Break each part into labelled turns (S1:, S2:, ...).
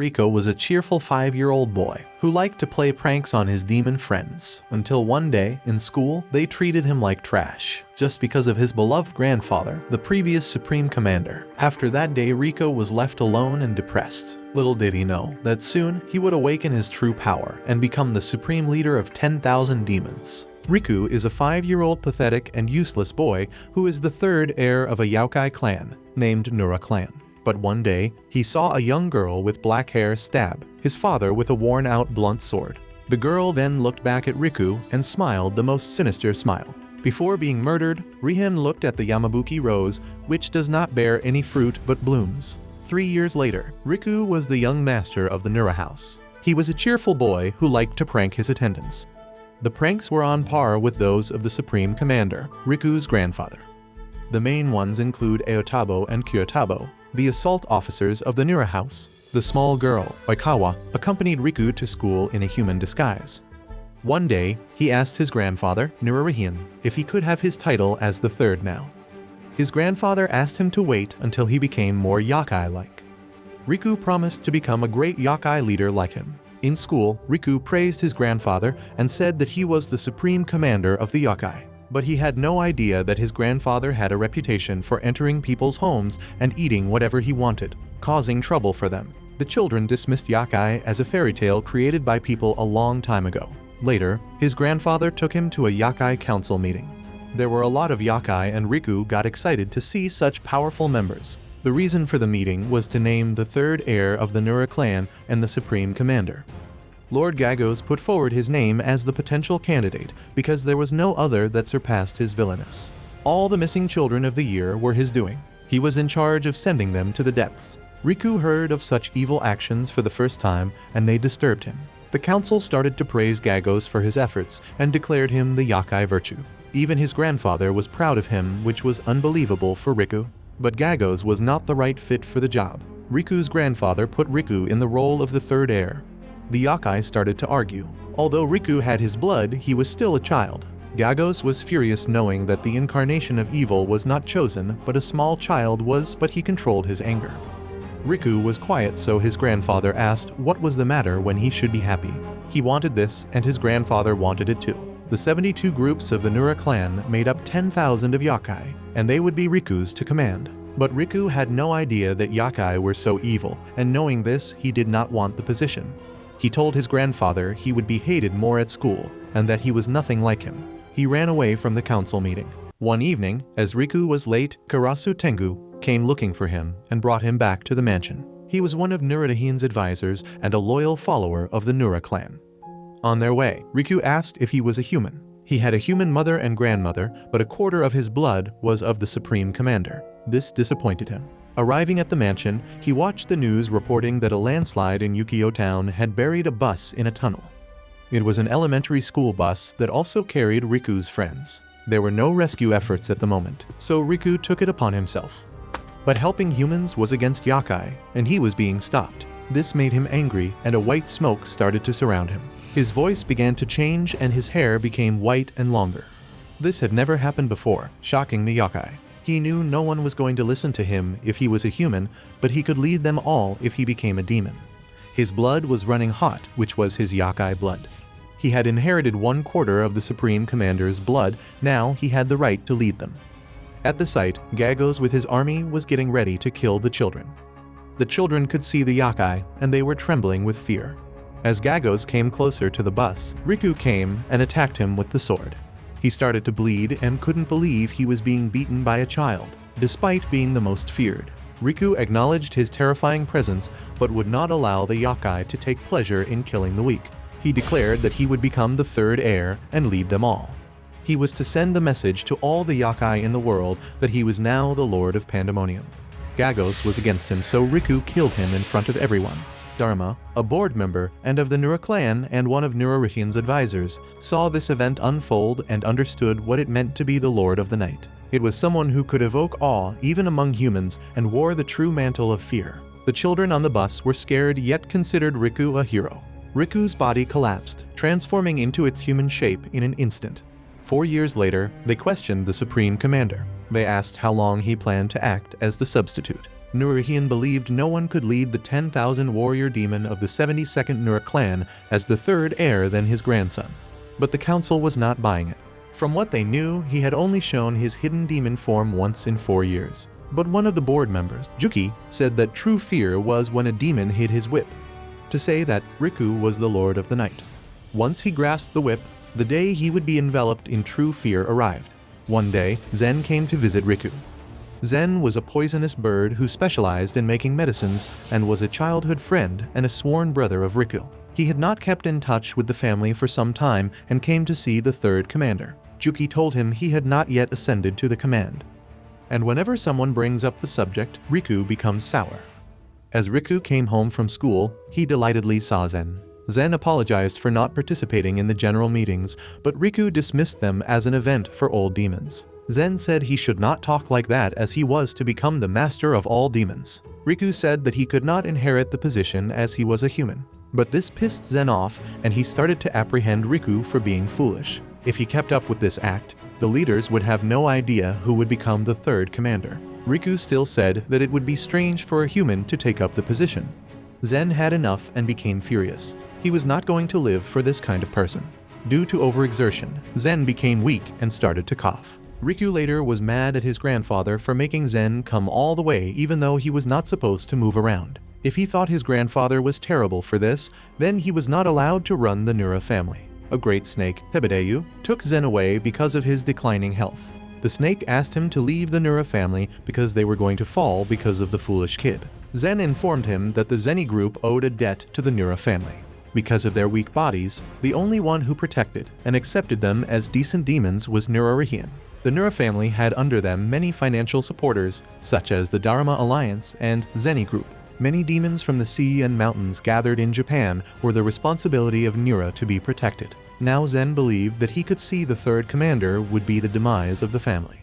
S1: Riku was a cheerful 5-year-old boy who liked to play pranks on his demon friends, until one day, in school, they treated him like trash, just because of his beloved grandfather, the previous Supreme Commander. After that day, Riku was left alone and depressed. Little did he know that soon he would awaken his true power and become the supreme leader of 10,000 demons. Riku is a 5-year-old pathetic and useless boy who is the third heir of a yokai clan named Nura Clan. But one day, he saw a young girl with black hair stab his father with a worn-out blunt sword. The girl then looked back at Riku and smiled the most sinister smile. Before being murdered, Rihen looked at the Yamabuki rose, which does not bear any fruit but blooms. 3 years later, Riku was the young master of the Nura house. He was a cheerful boy who liked to prank his attendants. The pranks were on par with those of the Supreme Commander, Riku's grandfather. The main ones include Aotabo and Kyotabo, the assault officers of the Nura house. The small girl, Oikawa, accompanied Riku to school in a human disguise. One day, he asked his grandfather, Nurarihin, if he could have his title as the third now. His grandfather asked him to wait until he became more yokai-like. Riku promised to become a great yokai leader like him. In school, Riku praised his grandfather and said that he was the supreme commander of the yokai. But he had no idea that his grandfather had a reputation for entering people's homes and eating whatever he wanted, causing trouble for them. The children dismissed yokai as a fairy tale created by people a long time ago. Later, his grandfather took him to a yokai council meeting. There were a lot of yokai and Riku got excited to see such powerful members. The reason for the meeting was to name the third heir of the Nura clan and the supreme commander. Lord Gagos put forward his name as the potential candidate because there was no other that surpassed his villainous. All the missing children of the year were his doing. He was in charge of sending them to the depths. Riku heard of such evil actions for the first time and they disturbed him. The council started to praise Gagos for his efforts and declared him the yokai virtue. Even his grandfather was proud of him, which was unbelievable for Riku. But Gagos was not the right fit for the job. Riku's grandfather put Riku in the role of the third heir. The yokai started to argue. Although Riku had his blood, he was still a child. Gagos was furious knowing that the incarnation of evil was not chosen, but a small child was, but he controlled his anger. Riku was quiet, so his grandfather asked what was the matter when he should be happy. He wanted this, and his grandfather wanted it too. The 72 groups of the Nura clan made up 10,000 of yokai, and they would be Riku's to command. But Riku had no idea that yokai were so evil, and knowing this, he did not want the position. He told his grandfather he would be hated more at school, and that he was nothing like him. He ran away from the council meeting. One evening, as Riku was late, Karasu Tengu came looking for him and brought him back to the mansion. He was one of Nuradahin's advisors and a loyal follower of the Nura clan. On their way, Riku asked if he was a human. He had a human mother and grandmother, but a quarter of his blood was of the Supreme Commander. This disappointed him. Arriving at the mansion, he watched the news reporting that a landslide in Yukio Town had buried a bus in a tunnel. It was an elementary school bus that also carried Riku's friends. There were no rescue efforts at the moment, so Riku took it upon himself. But helping humans was against yokai, and he was being stopped. This made him angry, and a white smoke started to surround him. His voice began to change, and his hair became white and longer. This had never happened before, shocking the yokai. He knew no one was going to listen to him if he was a human, but he could lead them all if he became a demon. His blood was running hot, which was his yokai blood. He had inherited 1/4 of the Supreme Commander's blood, now he had the right to lead them. At the site, Gagos with his army was getting ready to kill the children. The children could see the yokai, and they were trembling with fear. As Gagos came closer to the bus, Riku came and attacked him with the sword. He started to bleed and couldn't believe he was being beaten by a child, despite being the most feared. Riku acknowledged his terrifying presence, but would not allow the yokai to take pleasure in killing the weak. He declared that he would become the third heir and lead them all. He was to send the message to all the yokai in the world that he was now the Lord of Pandemonium. Gagos was against him, so Riku killed him in front of everyone. Dharma, a board member and of the Nura clan and one of Nurarihin's advisors, saw this event unfold and understood what it meant to be the Lord of the Night. It was someone who could evoke awe even among humans and wore the true mantle of fear. The children on the bus were scared yet considered Riku a hero. Riku's body collapsed, transforming into its human shape in an instant. 4 years later, they questioned the Supreme Commander. They asked how long he planned to act as the substitute. Nurahian believed no one could lead the 10,000 warrior demon of the 72nd Nura clan as the third heir than his grandson. But the council was not buying it. From what they knew, he had only shown his hidden demon form once in 4 years. But one of the board members, Juki, said that true fear was when a demon hid his whip, to say that Riku was the Lord of the Night. Once he grasped the whip, the day he would be enveloped in true fear arrived. One day, Zen came to visit Riku. Zen was a poisonous bird who specialized in making medicines and was a childhood friend and a sworn brother of Riku. He had not kept in touch with the family for some time and came to see the third commander. Juki told him he had not yet ascended to the command. And whenever someone brings up the subject, Riku becomes sour. As Riku came home from school, he delightedly saw Zen. Zen apologized for not participating in the general meetings, but Riku dismissed them as an event for old demons. Zen said he should not talk like that as he was to become the master of all demons. Riku said that he could not inherit the position as he was a human. But this pissed Zen off and he started to apprehend Riku for being foolish. If he kept up with this act, the leaders would have no idea who would become the third commander. Riku still said that it would be strange for a human to take up the position. Zen had enough and became furious. He was not going to live for this kind of person. Due to overexertion, Zen became weak and started to cough. Riku later was mad at his grandfather for making Zen come all the way even though he was not supposed to move around. If he thought his grandfather was terrible for this, then he was not allowed to run the Nura family. A great snake, Hebideyu, took Zen away because of his declining health. The snake asked him to leave the Nura family because they were going to fall because of the foolish kid. Zen informed him that the Zeni group owed a debt to the Nura family. Because of their weak bodies, the only one who protected and accepted them as decent demons was Nurarihian. The Nura family had under them many financial supporters, such as the Dharma Alliance and Zeni Group. Many demons from the sea and mountains gathered in Japan were the responsibility of Nura to be protected. Now Zen believed that he could see the third commander would be the demise of the family.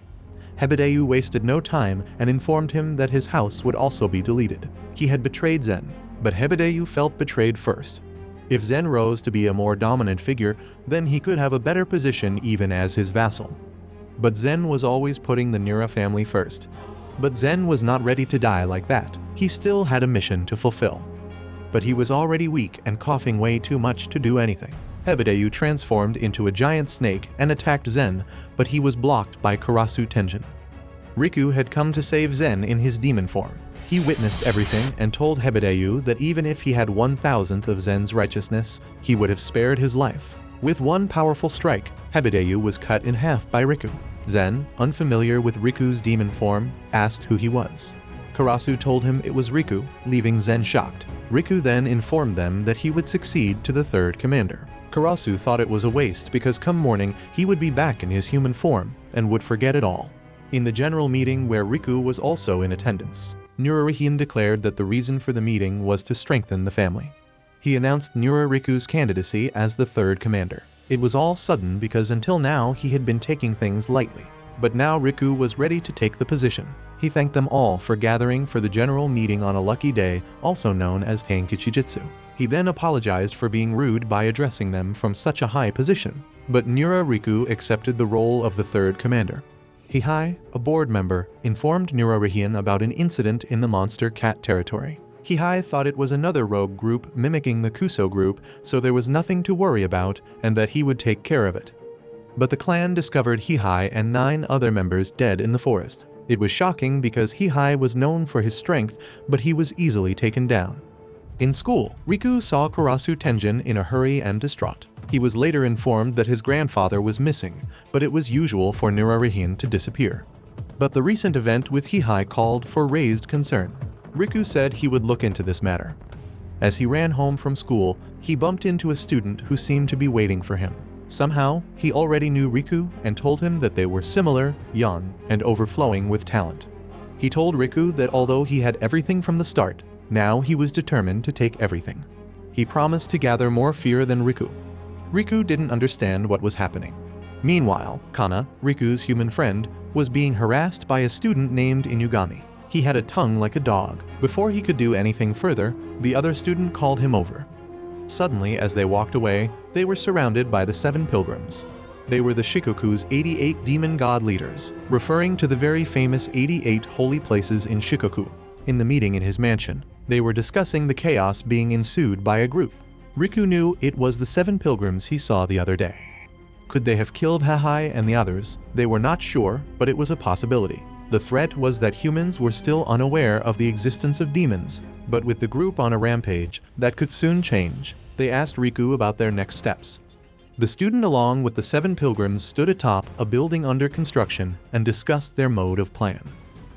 S1: Hebideyu wasted no time and informed him that his house would also be deleted. He had betrayed Zen, but Hebideyu felt betrayed first. If Zen rose to be a more dominant figure, then he could have a better position even as his vassal. But Zen was always putting the Nura family first. But Zen was not ready to die like that. He still had a mission to fulfill. But he was already weak and coughing way too much to do anything. Hebideyu transformed into a giant snake and attacked Zen, but he was blocked by Karasu Tenjin. Riku had come to save Zen in his demon form. He witnessed everything and told Hebideyu that even if he had 1,000th of Zen's righteousness, he would have spared his life. With one powerful strike, Hebideyu was cut in half by Riku. Zen, unfamiliar with Riku's demon form, asked who he was. Karasu told him it was Riku, leaving Zen shocked. Riku then informed them that he would succeed to the third commander. Karasu thought it was a waste because come morning he would be back in his human form and would forget it all. In the general meeting where Riku was also in attendance, Nurarihian declared that the reason for the meeting was to strengthen the family. He announced Nurariku's candidacy as the third commander. It was all sudden because until now he had been taking things lightly. But now Riku was ready to take the position. He thanked them all for gathering for the general meeting on a lucky day, also known as Tenkichi Jitsu. He then apologized for being rude by addressing them from such a high position. But Nurariku accepted the role of the third commander. Hihai, a board member, informed Nurarihian about an incident in the Monster Cat territory. Hihai thought it was another rogue group mimicking the Kuso group, so there was nothing to worry about and that he would take care of it. But the clan discovered Hihai and 9 other members dead in the forest. It was shocking because Hihai was known for his strength, but he was easily taken down. In school, Riku saw Karasu Tenjin in a hurry and distraught. He was later informed that his grandfather was missing, but it was usual for Nurarihian to disappear. But the recent event with Hihai called for raised concern. Riku said he would look into this matter. As he ran home from school, he bumped into a student who seemed to be waiting for him. Somehow, he already knew Riku and told him that they were similar, young, and overflowing with talent. He told Riku that although he had everything from the start, now he was determined to take everything. He promised to gather more fear than Riku. Riku didn't understand what was happening. Meanwhile, Kana, Riku's human friend, was being harassed by a student named Inugami. He had a tongue like a dog. Before he could do anything further, the other student called him over. Suddenly, as they walked away, they were surrounded by the 7 pilgrims. They were the Shikoku's 88 demon god leaders, referring to the very famous 88 holy places in Shikoku. In the meeting in his mansion, they were discussing the chaos being ensued by a group. Riku knew it was the 7 pilgrims he saw the other day. Could they have killed Hahai and the others? They were not sure, but it was a possibility. The threat was that humans were still unaware of the existence of demons, but with the group on a rampage, that could soon change. They asked Riku about their next steps. The student along with the 7 pilgrims stood atop a building under construction and discussed their mode of plan.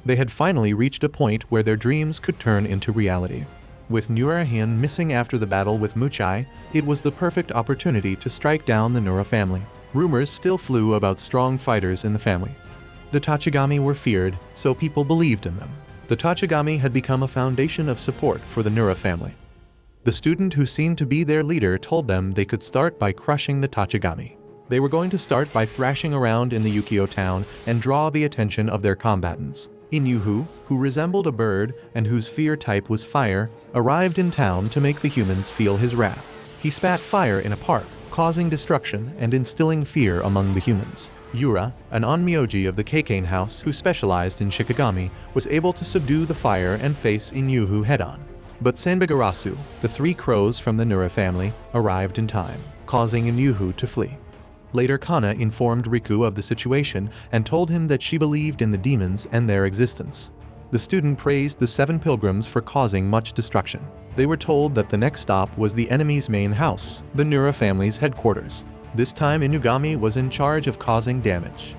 S1: They had finally reached a point where their dreams could turn into reality. With Nurahin missing after the battle with Muchai, it was the perfect opportunity to strike down the Nura family. Rumors still flew about strong fighters in the family. The Tachigami were feared, so people believed in them. The Tachigami had become a foundation of support for the Nura family. The student who seemed to be their leader told them they could start by crushing the Tachigami. They were going to start by thrashing around in the Yukio town and draw the attention of their combatants. Inyuhu, who resembled a bird and whose fear type was fire, arrived in town to make the humans feel his wrath. He spat fire in a park, causing destruction and instilling fear among the humans. Yura, an onmyoji of the Keikane house who specialized in Shikigami, was able to subdue the fire and face Inyuhu head-on. But Sanbigarasu, the 3 crows from the Nura family, arrived in time, causing Inyuhu to flee. Later Kana informed Riku of the situation and told him that she believed in the demons and their existence. The student praised the 7 pilgrims for causing much destruction. They were told that the next stop was the enemy's main house, the Nura family's headquarters. This time Inugami was in charge of causing damage.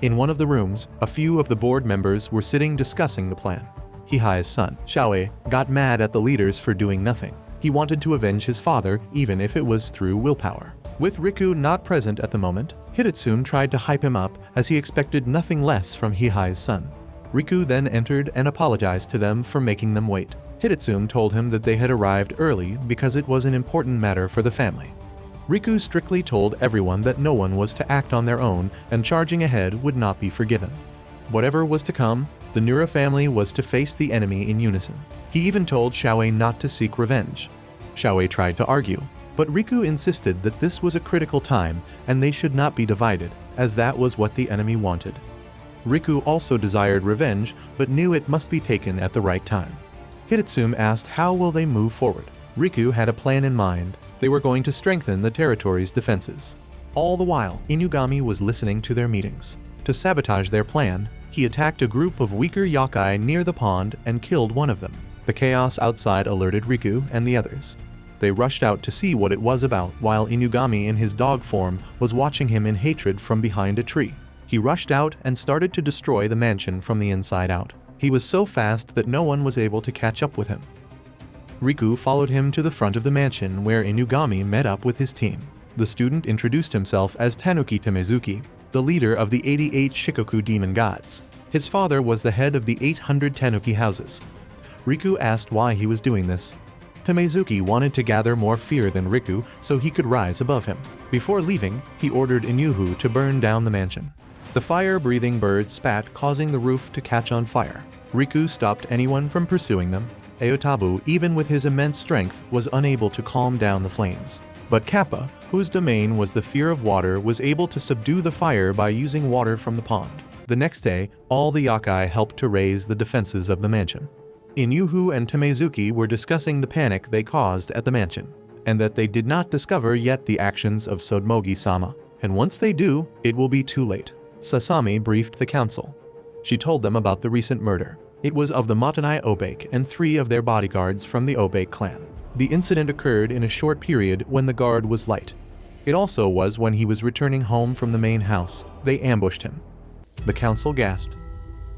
S1: In one of the rooms, a few of the board members were sitting discussing the plan. Hihai's son, Xiaowei, got mad at the leaders for doing nothing. He wanted to avenge his father, even if it was through willpower. With Riku not present at the moment, Hidetsune tried to hype him up as he expected nothing less from Hihai's son. Riku then entered and apologized to them for making them wait. Hidetsune told him that they had arrived early because it was an important matter for the family. Riku strictly told everyone that no one was to act on their own and charging ahead would not be forgiven. Whatever was to come, the Nura family was to face the enemy in unison. He even told Xiaowei not to seek revenge. Xiaowei tried to argue, but Riku insisted that this was a critical time and they should not be divided, as that was what the enemy wanted. Riku also desired revenge, but knew it must be taken at the right time. Hidetsune asked how will they move forward. Riku had a plan in mind. They were going to strengthen the territory's defenses. All the while, Inugami was listening to their meetings. To sabotage their plan, he attacked a group of weaker yokai near the pond and killed one of them. The chaos outside alerted Riku and the others. They rushed out to see what it was about while Inugami in his dog form was watching him in hatred from behind a tree. He rushed out and started to destroy the mansion from the inside out. He was so fast that no one was able to catch up with him. Riku followed him to the front of the mansion where Inugami met up with his team. The student introduced himself as Tanuki Tamezuki, the leader of the 88 Shikoku demon gods. His father was the head of the 800 Tanuki houses. Riku asked why he was doing this. Tamezuki wanted to gather more fear than Riku so he could rise above him. Before leaving, he ordered Inyuhu to burn down the mansion. The fire-breathing bird spat, causing the roof to catch on fire. Riku stopped anyone from pursuing them. Aotabu, even with his immense strength, was unable to calm down the flames. But Kappa, whose domain was the fear of water, was able to subdue the fire by using water from the pond. The next day, all the yokai helped to raise the defenses of the mansion. Inyuhu and Tamezuki were discussing the panic they caused at the mansion, and that they did not discover yet the actions of Sodomogi-sama. And once they do, it will be too late. Sasami briefed the council. She told them about the recent murder. It was of the Matanai Obake and 3 of their bodyguards from the Obake clan. The incident occurred in a short period when the guard was light. It also was when he was returning home from the main house. They ambushed him. The council gasped.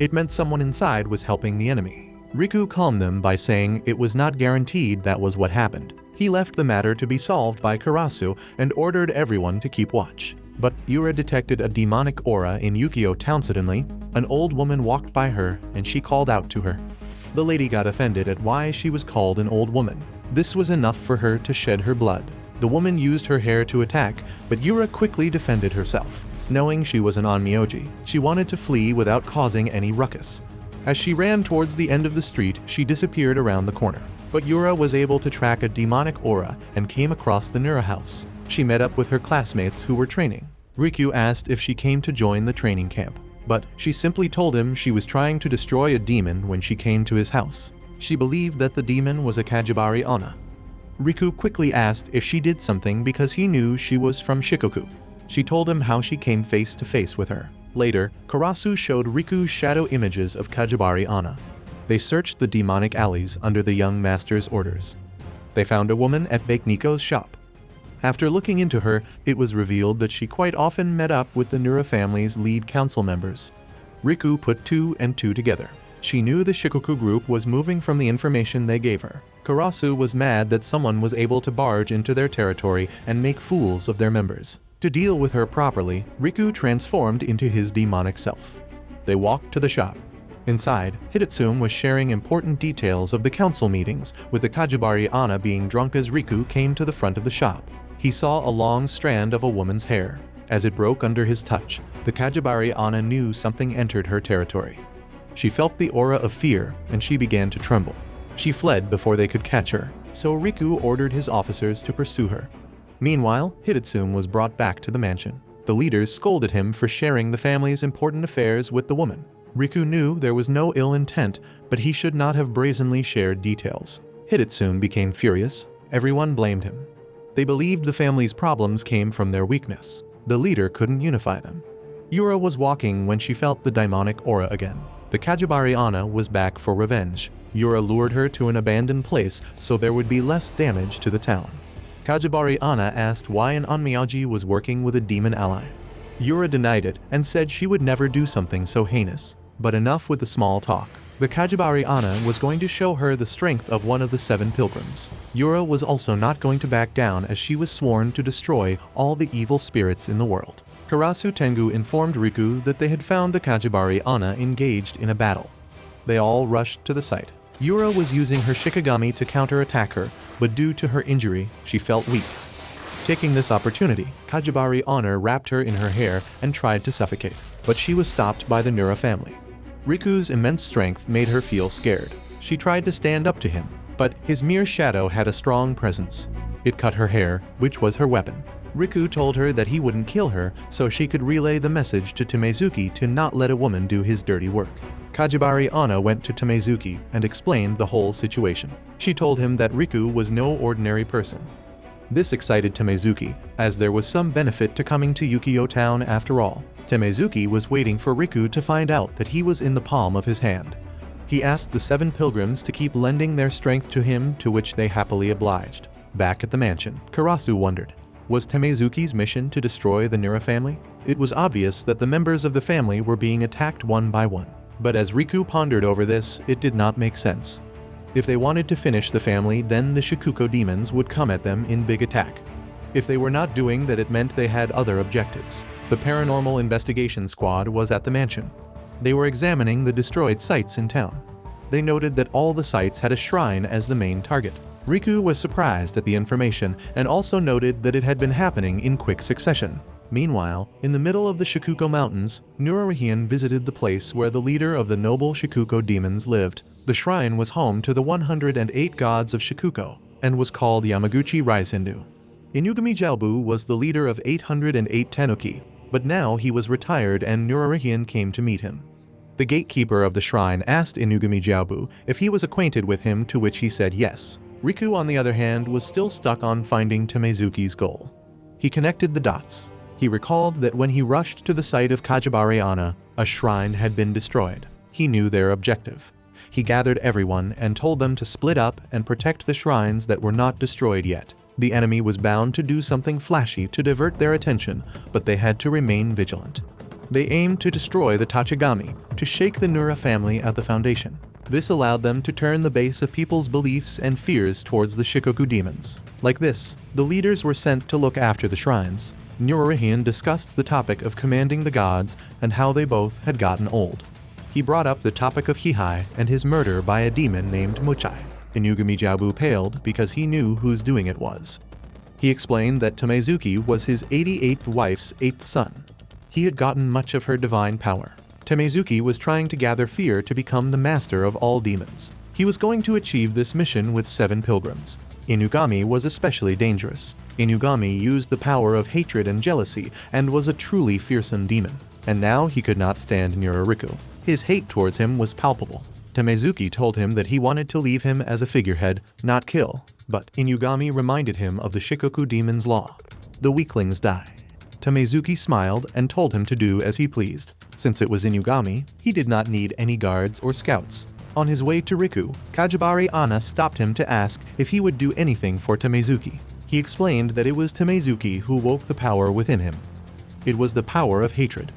S1: It meant someone inside was helping the enemy. Riku calmed them by saying it was not guaranteed that was what happened. He left the matter to be solved by Karasu and ordered everyone to keep watch. But Yura detected a demonic aura in Yukio town. Suddenly, an old woman walked by her and she called out to her. The lady got offended at why she was called an old woman. This was enough for her to shed her blood. The woman used her hair to attack, but Yura quickly defended herself. Knowing she was an onmyoji, she wanted to flee without causing any ruckus. As she ran towards the end of the street, she disappeared around the corner. But Yura was able to track a demonic aura and came across the Nura house. She met up with her classmates who were training. Riku asked if she came to join the training camp. but she simply told him she was trying to destroy a demon when she came to his house. She believed that the demon was a Kajibari Onna. Riku quickly asked if she did something because he knew she was from Shikoku. She told him how she came face to face with her. Later, Karasu showed Riku shadow images of Kajibari Onna. They searched the demonic alleys under the young master's orders. They found a woman at Bakeniko's shop. After looking into her, it was revealed that she quite often met up with the Nura family's lead council members. Riku put 2 and 2 together. She knew the Shikoku group was moving from the information they gave her. Karasu was mad that someone was able to barge into their territory and make fools of their members. To deal with her properly, Riku transformed into his demonic self. They walked to the shop. Inside, Hidetsume was sharing important details of the council meetings, with the Kajibari Onna being drunk as Riku came to the front of the shop. He saw a long strand of a woman's hair. As it broke under his touch, the Kajibari Onna knew something entered her territory. She felt the aura of fear, and she began to tremble. She fled before they could catch her, so Riku ordered his officers to pursue her. Meanwhile, Hidetsume was brought back to the mansion. The leaders scolded him for sharing the family's important affairs with the woman. Riku knew there was no ill intent, but he should not have brazenly shared details. Hidetsume became furious. Everyone blamed him. They believed the family's problems came from their weakness. The leader couldn't unify them. Yura was walking when she felt the demonic aura again. The Kajibari Onna was back for revenge. Yura lured her to an abandoned place so there would be less damage to the town. Kajibari Onna asked why an Onmyaji was working with a demon ally. Yura denied it and said she would never do something so heinous. But enough with the small talk. The Kajibari Onna was going to show her the strength of one of the 7 pilgrims. Yura was also not going to back down as she was sworn to destroy all the evil spirits in the world. Karasu Tengu informed Riku that they had found the Kajibari Onna engaged in a battle. They all rushed to the site. Yura was using her Shikigami to counterattack her, but due to her injury, she felt weak. Taking this opportunity, Kajibari Onna wrapped her in her hair and tried to suffocate, but she was stopped by the Nura family. Riku's immense strength made her feel scared. She tried to stand up to him, but his mere shadow had a strong presence. It cut her hair, which was her weapon. Riku told her that he wouldn't kill her so she could relay the message to Tamezuki to not let a woman do his dirty work. Kajibari Onna went to Tamezuki and explained the whole situation. She told him that Riku was no ordinary person. This excited Tamezuki, as there was some benefit to coming to Yukio Town after all. Tamezuki was waiting for Riku to find out that he was in the palm of his hand. He asked the 7 pilgrims to keep lending their strength to him, to which they happily obliged. Back at the mansion, Karasu wondered, was Tamezuki's mission to destroy the Nura family? It was obvious that the members of the family were being attacked one by one. But as Riku pondered over this, it did not make sense. If they wanted to finish the family, then the Shikuko demons would come at them in big attack. If they were not doing that, it meant they had other objectives. The Paranormal Investigation Squad was at the mansion. They were examining the destroyed sites in town. They noted that all the sites had a shrine as the main target. Riku was surprised at the information and also noted that it had been happening in quick succession. Meanwhile, in the middle of the Shikuko Mountains, Nurarihian visited the place where the leader of the noble Shikuko demons lived. The shrine was home to the 108 gods of Shikuko and was called Yamaguchi Raisendu. Inugami Jalbu was the leader of 808 Tanuki, but now he was retired and Nurarihian came to meet him. The gatekeeper of the shrine asked Inugami Jalbu if he was acquainted with him, to which he said yes. Riku, on the other hand, was still stuck on finding Tamezuki's goal. He connected the dots. He recalled that when he rushed to the site of Kajibari Onna, a shrine had been destroyed. He knew their objective. He gathered everyone and told them to split up and protect the shrines that were not destroyed yet. The enemy was bound to do something flashy to divert their attention, but they had to remain vigilant. They aimed to destroy the Tachigami, to shake the Nura family at the foundation. This allowed them to turn the base of people's beliefs and fears towards the Shikoku demons. Like this, the leaders were sent to look after the shrines. Nurarihian discussed the topic of commanding the gods and how they both had gotten old. He brought up the topic of Hihai and his murder by a demon named Muchai. Inugami Jalbu paled because he knew whose doing it was. He explained that Tamezuki was his 88th wife's 8th son. He had gotten much of her divine power. Tamezuki was trying to gather fear to become the master of all demons. He was going to achieve this mission with 7 pilgrims. Inugami was especially dangerous. Inugami used the power of hatred and jealousy and was a truly fearsome demon. and now he could not stand near Riku. His hate towards him was palpable. Tamezuki told him that he wanted to leave him as a figurehead, not kill, but Inugami reminded him of the Shikoku demon's law. The weaklings die. Tamezuki smiled and told him to do as he pleased. Since it was Inugami, he did not need any guards or scouts. On his way to Riku, Kajibari Anna stopped him to ask if he would do anything for Tamezuki. He explained that it was Tamezuki who woke the power within him. It was the power of hatred.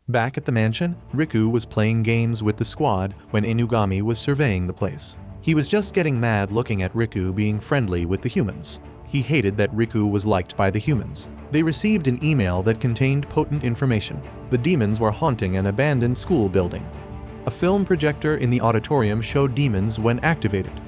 S1: Back at the mansion, Riku was playing games with the squad when Inugami was surveying the place. He was just getting mad looking at Riku being friendly with the humans. He hated that Riku was liked by the humans. They received an email that contained potent information. The demons were haunting an abandoned school building. A film projector in the auditorium showed demons when activated.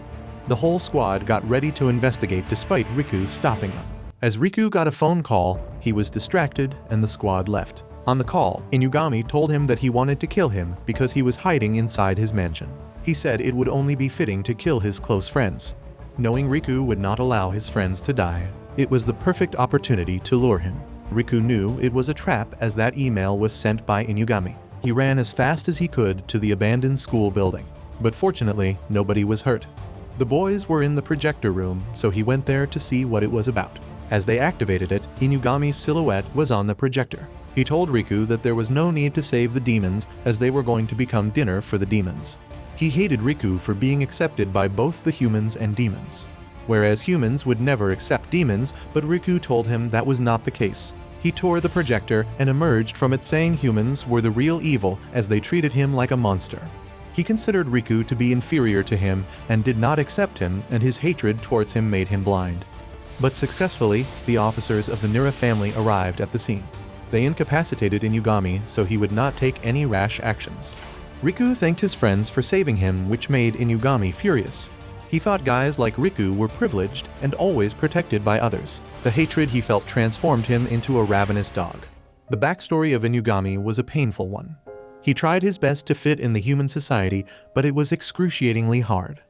S1: The whole squad got ready to investigate despite Riku stopping them. As Riku got a phone call, he was distracted and the squad left. On the call, Inugami told him that he wanted to kill him because he was hiding inside his mansion. He said it would only be fitting to kill his close friends. Knowing Riku would not allow his friends to die, it was the perfect opportunity to lure him. Riku knew it was a trap as that email was sent by Inugami. He ran as fast as he could to the abandoned school building, but fortunately, nobody was hurt. The boys were in the projector room, so he went there to see what it was about. As they activated it, Inugami's silhouette was on the projector. He told Riku that there was no need to save the demons as they were going to become dinner for the demons. He hated Riku for being accepted by both the humans and demons. Whereas humans would never accept demons, but Riku told him that was not the case. He tore the projector and emerged from it saying humans were the real evil as they treated him like a monster. He considered Riku to be inferior to him and did not accept him, and his hatred towards him made him blind. But successfully, the officers of the Nira family arrived at the scene. They incapacitated Inugami so he would not take any rash actions. Riku thanked his friends for saving him, which made Inugami furious. He thought guys like Riku were privileged and always protected by others. The hatred he felt transformed him into a ravenous dog. The backstory of Inugami was a painful one. He tried his best to fit in the human society, but it was excruciatingly hard.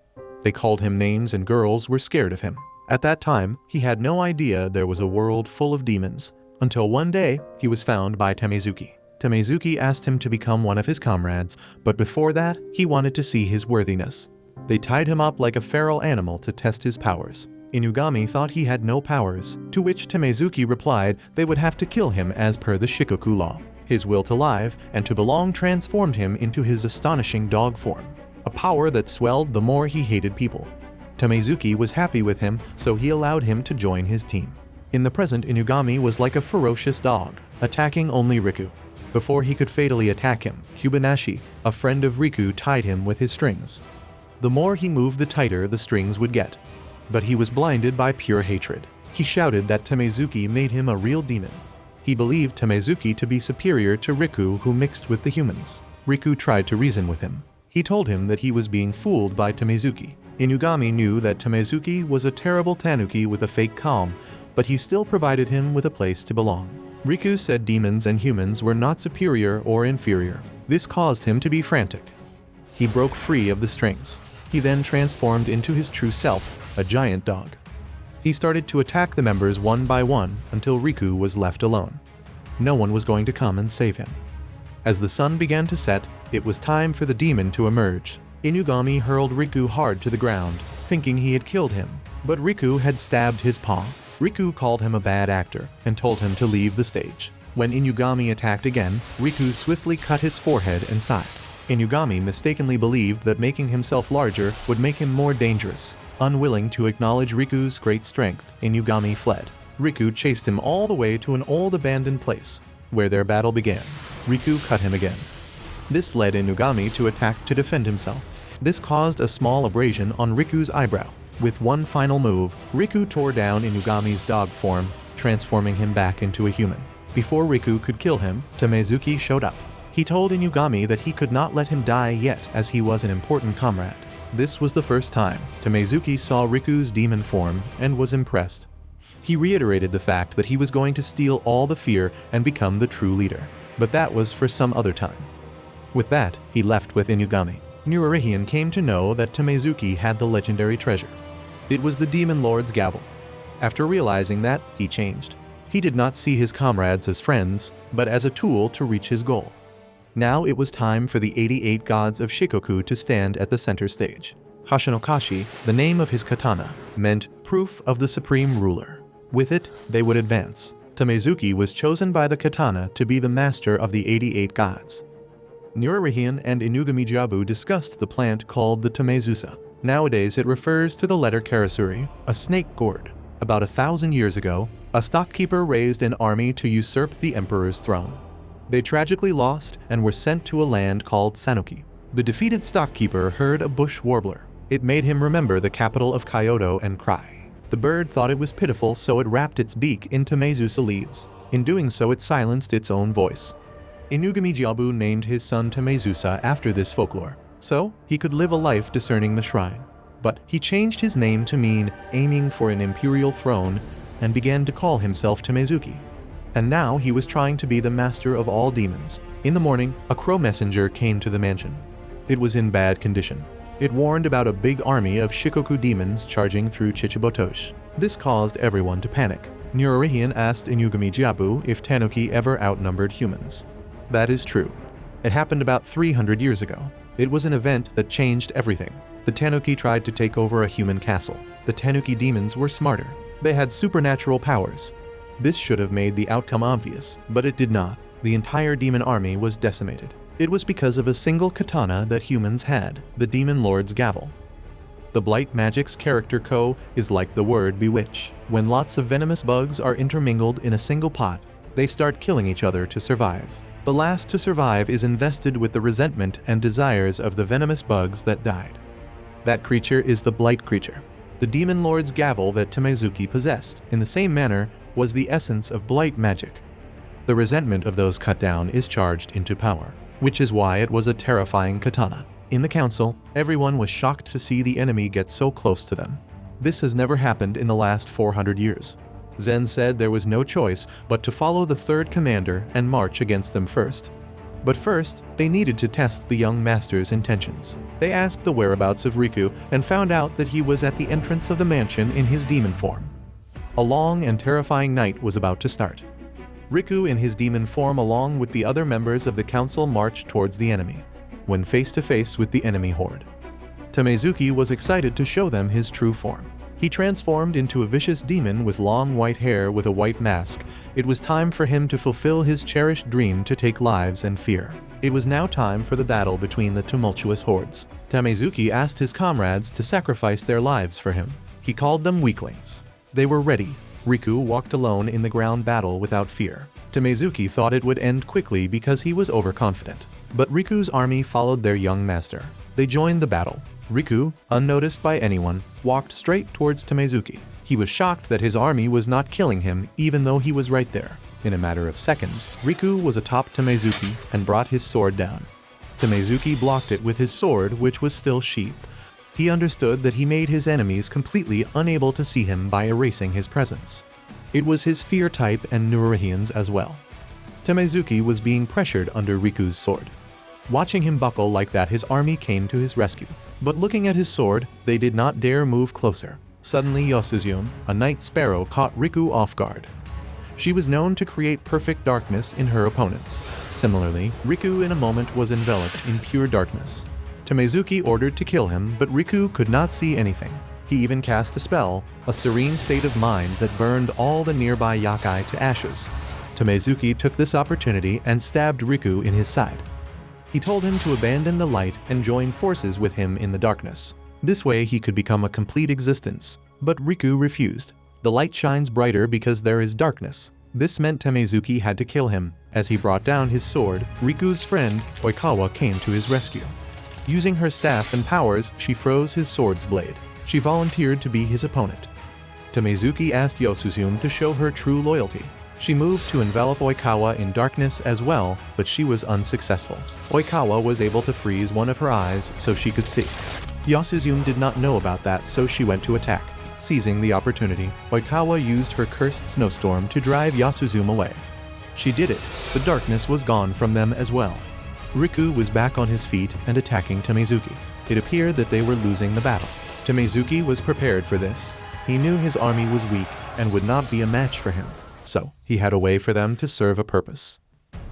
S1: They called him names and girls were scared of him. At that time, he had no idea there was a world full of demons. Until one day, he was found by Tamezuki. Tamezuki asked him to become one of his comrades, but before that, he wanted to see his worthiness. They tied him up like a feral animal to test his powers. Inugami thought he had no powers, to which Tamezuki replied they would have to kill him as per the Shikoku law. His will to live and to belong transformed him into his astonishing dog form, a power that swelled the more he hated people. Tamezuki was happy with him, so he allowed him to join his team. In the present, Inugami was like a ferocious dog, attacking only Riku. Before he could fatally attack him, Hubinashi, a friend of Riku, tied him with his strings. The more he moved, the tighter the strings would get. But he was blinded by pure hatred. He shouted that Tamezuki made him a real demon. He believed Tamezuki to be superior to Riku, who mixed with the humans. Riku tried to reason with him. He told him that he was being fooled by Tamezuki. Inugami knew that Tamezuki was a terrible tanuki with a fake calm, but he still provided him with a place to belong. Riku said demons and humans were not superior or inferior. This caused him to be frantic. He broke free of the strings. He then transformed into his true self, a giant dog. He started to attack the members one by one until Riku was left alone. No one was going to come and save him. As the sun began to set, it was time for the demon to emerge. Inugami hurled Riku hard to the ground, thinking he had killed him, but Riku had stabbed his paw. Riku called him a bad actor and told him to leave the stage. When Inugami attacked again, Riku swiftly cut his forehead and sighed. Inugami mistakenly believed that making himself larger would make him more dangerous. Unwilling to acknowledge Riku's great strength, Inugami fled. Riku chased him all the way to an old abandoned place, where their battle began. Riku cut him again. This led Inugami to attack to defend himself. This caused a small abrasion on Riku's eyebrow. With one final move, Riku tore down Inugami's dog form, transforming him back into a human. Before Riku could kill him, Tamezuki showed up. He told Inugami that he could not let him die yet as he was an important comrade. This was the first time Tamezuki saw Riku's demon form and was impressed. He reiterated the fact that he was going to steal all the fear and become the true leader. But that was for some other time. With that, he left with Inugami. Nurarihian came to know that Tamezuki had the legendary treasure. It was the Demon Lord's gavel. After realizing that, he changed. He did not see his comrades as friends, but as a tool to reach his goal. Now it was time for the 88 gods of Shikoku to stand at the center stage. Hashinokashi, the name of his katana, meant proof of the supreme ruler. With it, they would advance. Tamezuki was chosen by the katana to be the master of the 88 gods. Nurarihian and Inugami Jabu discussed the plant called the Tamezusa. Nowadays it refers to the letter Karasuri, a snake gourd. About 1,000 years ago, a stockkeeper raised an army to usurp the emperor's throne. They tragically lost and were sent to a land called Sanuki. The defeated stockkeeper heard a bush warbler. It made him remember the capital of Kyoto and cry. The bird thought it was pitiful, so it wrapped its beak in Tamezusa leaves. In doing so, it silenced its own voice. Inugami Jabu named his son Tamezusa after this folklore, so he could live a life discerning the shrine. But he changed his name to mean aiming for an imperial throne and began to call himself Tamezuki. And now he was trying to be the master of all demons. In the morning, a crow messenger came to the mansion. It was in bad condition. It warned about a big army of Shikoku demons charging through Chichibutoshi. This caused everyone to panic. Nurarihian asked Inugami Jabu if Tanuki ever outnumbered humans. That is true. It happened about 300 years ago. It was an event that changed everything. The Tanuki tried to take over a human castle. The Tanuki demons were smarter. They had supernatural powers. This should have made the outcome obvious, but it did not. The entire demon army was decimated. It was because of a single katana that humans had, the Demon Lord's gavel. The Blight Magic's character Ko is like the word bewitch. When lots of venomous bugs are intermingled in a single pot, they start killing each other to survive. The last to survive is invested with the resentment and desires of the venomous bugs that died. That creature is the Blight creature. The Demon Lord's gavel that Tamezuki possessed, in the same manner, was the essence of Blight Magic. The resentment of those cut down is charged into power, which is why it was a terrifying katana. In the council, everyone was shocked to see the enemy get so close to them. This has never happened in the last 400 years. Zen said there was no choice but to follow the third commander and march against them first. But first, they needed to test the young master's intentions. They asked the whereabouts of Riku and found out that he was at the entrance of the mansion in his demon form. A long and terrifying night was about to start. Riku in his demon form along with the other members of the council marched towards the enemy. When face to face with the enemy horde, Tamezuki was excited to show them his true form. He transformed into a vicious demon with long white hair with a white mask. It was time for him to fulfill his cherished dream to take lives and fear. It was now time for the battle between the tumultuous hordes. Tamezuki asked his comrades to sacrifice their lives for him. He called them weaklings. They were ready. Riku walked alone in the ground battle without fear. Tamezuki thought it would end quickly because he was overconfident. But Riku's army followed their young master. They joined the battle. Riku, unnoticed by anyone, walked straight towards Tamezuki. He was shocked that his army was not killing him even though he was right there. In a matter of seconds, Riku was atop Tamezuki and brought his sword down. Tamezuki blocked it with his sword, which was still sheathed. He understood that he made his enemies completely unable to see him by erasing his presence. It was his fear type and Nurarihian's as well. Tamezuki was being pressured under Riku's sword. Watching him buckle like that, his army came to his rescue. But looking at his sword, they did not dare move closer. Suddenly Yosuzune, a night sparrow, caught Riku off guard. She was known to create perfect darkness in her opponents. Similarly, Riku in a moment was enveloped in pure darkness. Tamezuki ordered to kill him, but Riku could not see anything. He even cast a spell, a serene state of mind that burned all the nearby yakai to ashes. Tamezuki took this opportunity and stabbed Riku in his side. He told him to abandon the light and join forces with him in the darkness. This way he could become a complete existence. But Riku refused. The light shines brighter because there is darkness. This meant Tamezuki had to kill him. As he brought down his sword, Riku's friend, Oikawa, came to his rescue. Using her staff and powers, she froze his sword's blade. She volunteered to be his opponent. Tamezuki asked Yosuzune to show her true loyalty. She moved to envelop Oikawa in darkness as well, but she was unsuccessful. Oikawa was able to freeze one of her eyes so she could see. Yosuzune did not know about that, so she went to attack. Seizing the opportunity, Oikawa used her cursed snowstorm to drive Yosuzune away. She did it. The darkness was gone from them as well. Riku was back on his feet and attacking Tamezuki. It appeared that they were losing the battle. Tamezuki was prepared for this. He knew his army was weak and would not be a match for him. so he had a way for them to serve a purpose.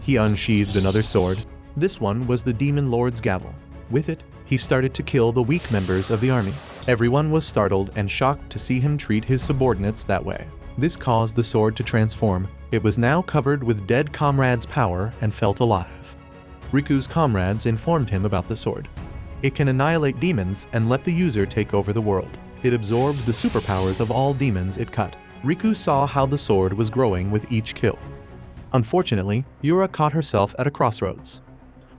S1: He unsheathed another sword. This one was the Demon Lord's gavel. With it, he started to kill the weak members of the army. Everyone was startled and shocked to see him treat his subordinates that way. This caused the sword to transform. It was now covered with dead comrades' power and felt alive. Riku's comrades informed him about the sword. It can annihilate demons and let the user take over the world. It absorbed the superpowers of all demons it cut. Riku saw how the sword was growing with each kill. Unfortunately, Yura caught herself at a crossroads.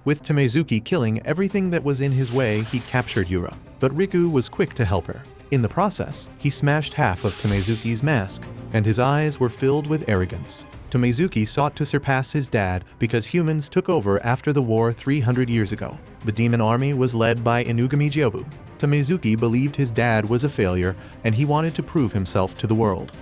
S1: With Tamezuki killing everything that was in his way, he captured Yura, but Riku was quick to help her. In the process, he smashed half of Tamezuki's mask, and his eyes were filled with arrogance. Tamezuki sought to surpass his dad because humans took over after the war 300 years ago. The demon army was led by Inugami Jiobu. Tamezuki believed his dad was a failure, and he wanted to prove himself to the world.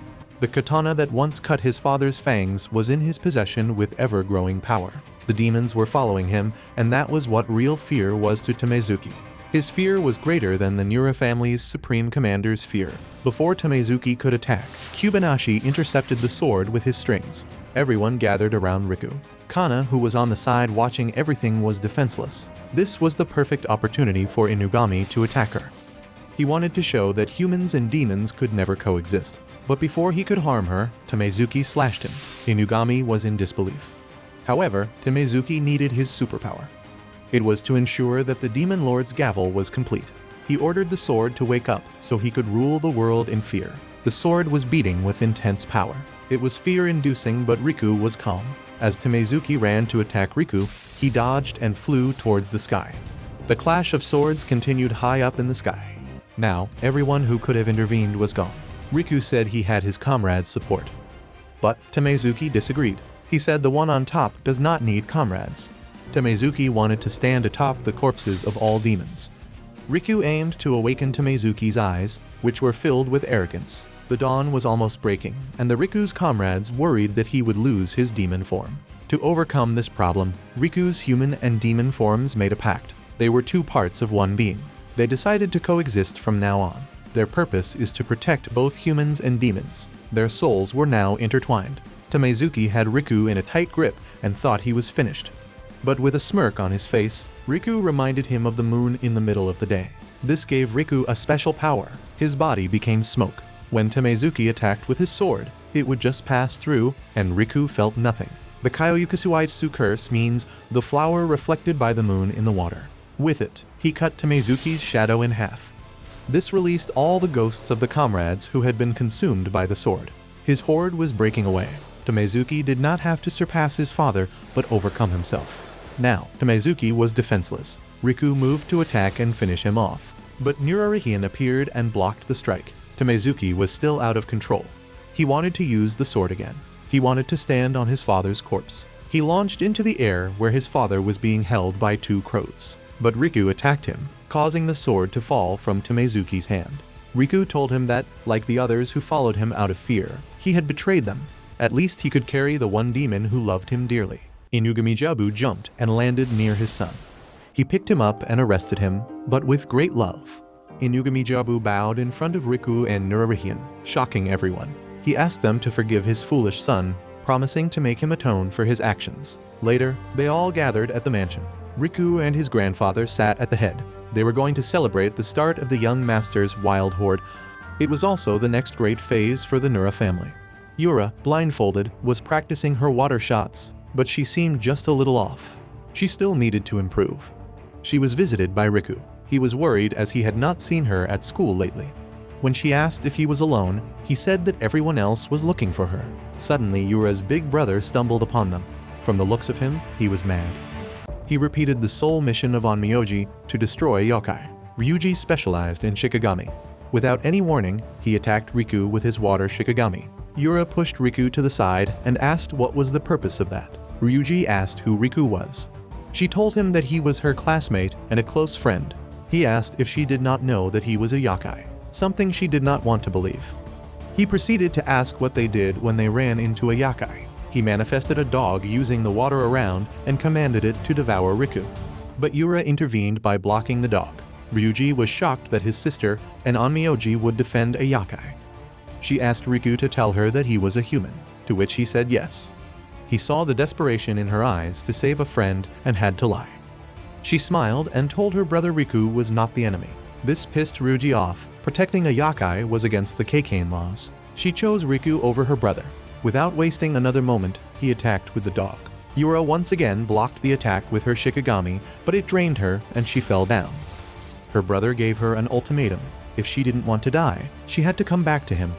S1: The katana that once cut his father's fangs was in his possession with ever-growing power. The demons were following him, and that was what real fear was to Tamezuki. His fear was greater than the Nura family's supreme commander's fear. Before Tamezuki could attack, Kubanashi intercepted the sword with his strings. Everyone gathered around Riku. Kana, who was on the side watching everything, was defenseless. This was the perfect opportunity for Inugami to attack her. He wanted to show that humans and demons could never coexist. But before he could harm her, Tamezuki slashed him. Inugami was in disbelief. However, Tamezuki needed his superpower. It was to ensure that the Demon Lord's gavel was complete. He ordered the sword to wake up so he could rule the world in fear. The sword was beating with intense power. It was fear-inducing, but Riku was calm. As Tamezuki ran to attack Riku, he dodged and flew towards the sky. The clash of swords continued high up in the sky. Now, everyone who could have intervened was gone. Riku said he had his comrades' support. But Tamezuki disagreed. He said the one on top does not need comrades. Tamezuki wanted to stand atop the corpses of all demons. Riku aimed to awaken Tamezuki's eyes, which were filled with arrogance. The dawn was almost breaking, and the Riku's comrades worried that he would lose his demon form. To overcome this problem, Riku's human and demon forms made a pact. They were two parts of one being. They decided to coexist from now on. Their purpose is to protect both humans and demons. Their souls were now intertwined. Tamezuki had Riku in a tight grip and thought he was finished. But with a smirk on his face, Riku reminded him of the moon in the middle of the day. This gave Riku a special power. His body became smoke. When Tamezuki attacked with his sword, it would just pass through, and Riku felt nothing. The Kyoyukusuitsu curse means the flower reflected by the moon in the water. With it, he cut Tamezuki's shadow in half. This released all the ghosts of the comrades who had been consumed by the sword. His horde was breaking away. Tamezuki did not have to surpass his father, but overcome himself. Now, Tamezuki was defenseless. Riku moved to attack and finish him off. But Nurarihian appeared and blocked the strike. Tamezuki was still out of control. He wanted to use the sword again. He wanted to stand on his father's corpse. He launched into the air where his father was being held by two crows. But Riku attacked him, causing the sword to fall from Tamezuki's hand. Riku told him that, like the others who followed him out of fear, he had betrayed them. At least he could carry the one demon who loved him dearly. Inugami Jiobu jumped and landed near his son. He picked him up and arrested him, but with great love. Inugami Jiobu bowed in front of Riku and Nurarihian, shocking everyone. He asked them to forgive his foolish son, promising to make him atone for his actions. Later, they all gathered at the mansion. Riku and his grandfather sat at the head. They were going to celebrate the start of the young master's wild horde. It was also the next great phase for the Nura family. Yura, blindfolded, was practicing her water shots, but she seemed just a little off. She still needed to improve. She was visited by Riku. He was worried as he had not seen her at school lately. When she asked if he was alone, he said that everyone else was looking for her. Suddenly, Yura's big brother stumbled upon them. From the looks of him, he was mad. He repeated the sole mission of Onmyoji to destroy yokai. Ryuji specialized in Shikigami. Without any warning, he attacked Riku with his water Shikigami. Yura pushed Riku to the side and asked what was the purpose of that. Ryuji asked who Riku was. She told him that he was her classmate and a close friend. He asked if she did not know that he was a yokai, something she did not want to believe. He proceeded to ask what they did when they ran into a yokai. He manifested a dog using the water around and commanded it to devour Riku. But Yura intervened by blocking the dog. Ryuji was shocked that his sister and Onmyoji would defend a yokai. She asked Riku to tell her that he was a human. to which he said yes. He saw the desperation in her eyes to save a friend and had to lie. She smiled and told her brother Riku was not the enemy. This pissed Ryuji off. Protecting a yakai was against the Kekkane laws. She chose Riku over her brother. Without wasting another moment, he attacked with the dog. Yura once again blocked the attack with her Shikigami, but it drained her and she fell down. Her brother gave her an ultimatum. If she didn't want to die, she had to come back to him.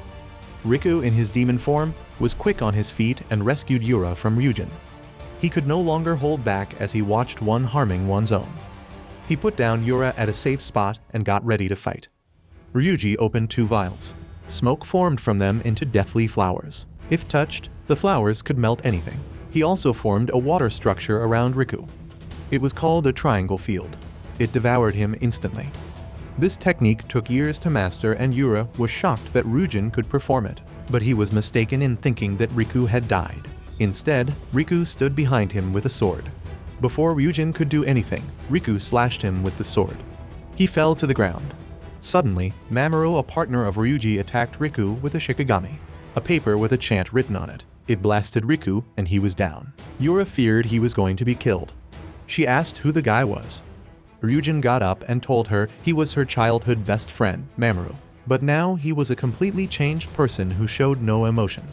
S1: Riku, in his demon form, was quick on his feet and rescued Yura from Ryujin. He could no longer hold back as he watched one harming one's own. He put down Yura at a safe spot and got ready to fight. Ryuji opened 2 vials. Smoke formed from them into deathly flowers. If touched, the flowers could melt anything. He also formed a water structure around Riku. It was called a triangle field. It devoured him instantly. This technique took years to master and Yura was shocked that Ryujin could perform it, but he was mistaken in thinking that Riku had died. Instead, Riku stood behind him with a sword. Before Ryujin could do anything, Riku slashed him with the sword. He fell to the ground. Suddenly, Mamoru, a partner of Ryuji, attacked Riku with a Shikigami, a paper with a chant written on it. It blasted Riku and he was down. Yura feared he was going to be killed. She asked who the guy was. Ryujin got up and told her he was her childhood best friend, Mamoru. But now he was a completely changed person who showed no emotion.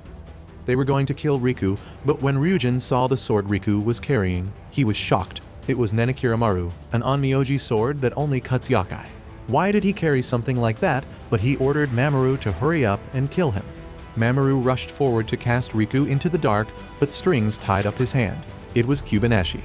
S1: They were going to kill Riku, but when Ryujin saw the sword Riku was carrying, he was shocked. It was Nenakiramaru, an Onmyoji sword that only cuts yakai. Why did he carry something like that, but he ordered Mamoru to hurry up and kill him. Mamoru rushed forward to cast Riku into the dark, but strings tied up his hand. It was Kubanashi.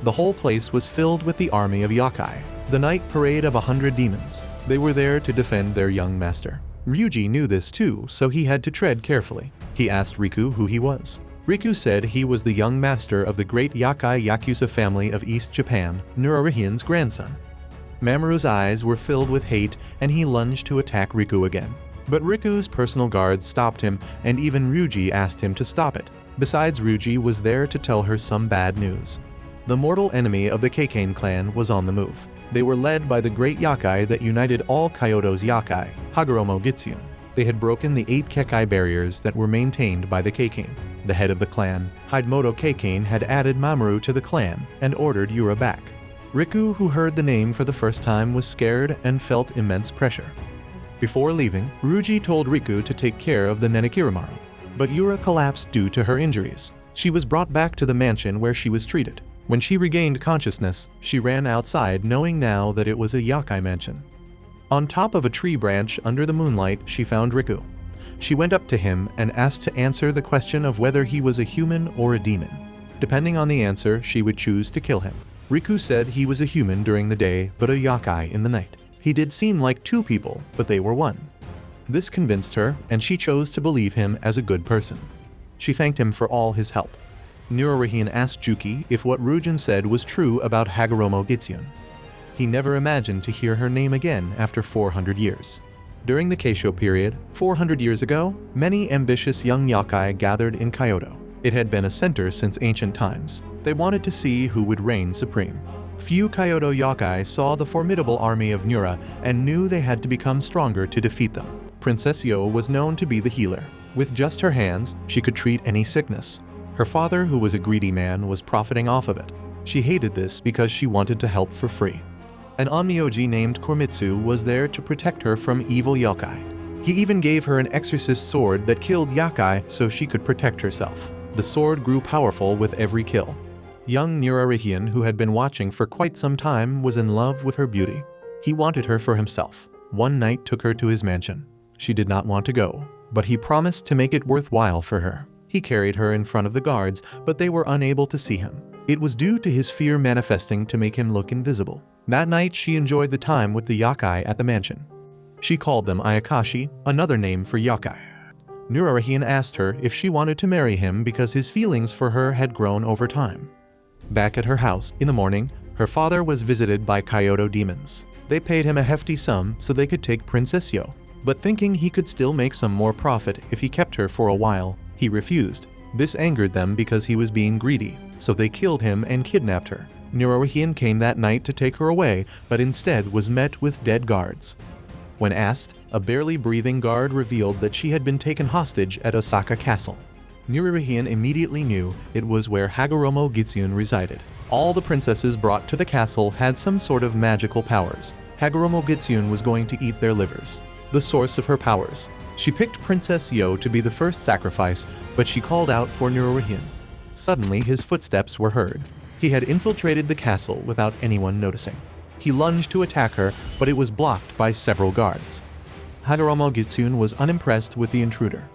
S1: The whole place was filled with the army of yakai, the night parade of 100 demons. They were there to defend their young master. Ryuji knew this too, so he had to tread carefully. He asked Riku who he was. Riku said he was the young master of the great Yakai Yakuza family of East Japan, Nurarihian's grandson. Mamoru's eyes were filled with hate and he lunged to attack Riku again. But Riku's personal guards stopped him and even Ryuji asked him to stop it. Besides, Ryuji was there to tell her some bad news. The mortal enemy of the Kekkane clan was on the move. They were led by the great yakai that united all Kyoto's yakai, Hagoromo Gitsune. They had broken the 8 Kekkai barriers that were maintained by the Kekkane. The head of the clan, Hidemoto Kekkane, had added Mamoru to the clan and ordered Yura back. Riku, who heard the name for the first time, was scared and felt immense pressure. Before leaving, Ryuji told Riku to take care of the Nenakiramaru, but Yura collapsed due to her injuries. She was brought back to the mansion where she was treated. When she regained consciousness, she ran outside knowing now that it was a yakai mansion. On top of a tree branch under the moonlight, she found Riku. She went up to him and asked to answer the question of whether he was a human or a demon. Depending on the answer, she would choose to kill him. Riku said he was a human during the day, but a yakai in the night. He did seem like 2 people, but they were 1. This convinced her, and she chose to believe him as a good person. She thanked him for all his help. Nurarihian asked Juki if what Ryujin said was true about Hagoromo Gitsune. He never imagined to hear her name again after 400 years. During the Keisho period, 400 years ago, many ambitious young yakai gathered in Kyoto. It had been a center since ancient times. They wanted to see who would reign supreme. Few Kyoto yakai saw the formidable army of Nura and knew they had to become stronger to defeat them. Princess Yo was known to be the healer. With just her hands, she could treat any sickness. Her father, who was a greedy man, was profiting off of it. She hated this because she wanted to help for free. An Onmyoji named Koremitsu was there to protect her from evil yakai. He even gave her an exorcist sword that killed yakai so she could protect herself. The sword grew powerful with every kill. Young Nurarihian, who had been watching for quite some time, was in love with her beauty. He wanted her for himself. One night took her to his mansion. She did not want to go, but he promised to make it worthwhile for her. He carried her in front of the guards, but they were unable to see him. It was due to his fear manifesting to make him look invisible. That night, she enjoyed the time with the yakai at the mansion. She called them Ayakashi, another name for yakai. Nurarihian asked her if she wanted to marry him because his feelings for her had grown over time. Back at her house, in the morning, her father was visited by Kyoto demons. They paid him a hefty sum so they could take Princess Yo, but thinking he could still make some more profit if he kept her for a while, he refused. This angered them because he was being greedy, so they killed him and kidnapped her. Nurarihian came that night to take her away, but instead was met with dead guards. When asked, a barely breathing guard revealed that she had been taken hostage at Osaka Castle. Nururihian immediately knew it was where Hagoromo Gitsyun resided. All the princesses brought to the castle had some sort of magical powers. Hagoromo Gitsyun was going to eat their livers. The source of her powers. She picked Princess Yo to be the first sacrifice, but she called out for Nururihian. Suddenly, his footsteps were heard. He had infiltrated the castle without anyone noticing. He lunged to attack her, but it was blocked by several guards. Hagoromo Gitsyun was unimpressed with the intruder.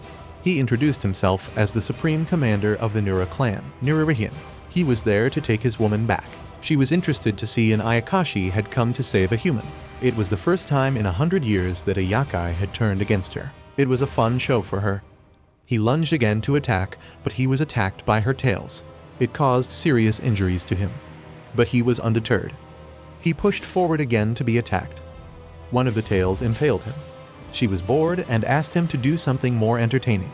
S1: He introduced himself as the supreme commander of the Nura clan, Nururihian. He was there to take his woman back. She was interested to see an Ayakashi had come to save a human. It was the first time in 100 years that a yakai had turned against her. It was a fun show for her. He lunged again to attack, but he was attacked by her tails. It caused serious injuries to him. But he was undeterred. He pushed forward again to be attacked. One of the tails impaled him. She was bored and asked him to do something more entertaining.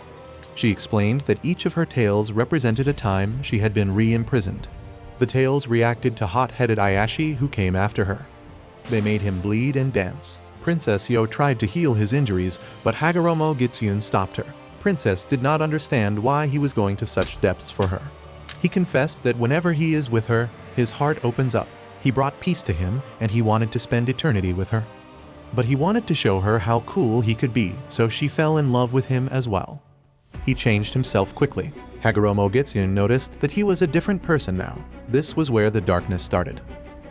S1: She explained that each of her tails represented a time she had been re-imprisoned. The tails reacted to hot-headed Ayashi who came after her. They made him bleed and dance. Princess Yo tried to heal his injuries, but Hagoromo Gitsyun stopped her. Princess did not understand why he was going to such depths for her. He confessed that whenever he is with her, his heart opens up. He brought peace to him, and he wanted to spend eternity with her. But he wanted to show her how cool he could be, so she fell in love with him as well. He changed himself quickly. Hagoromo Gitsyun noticed that he was a different person now. This was where the darkness started.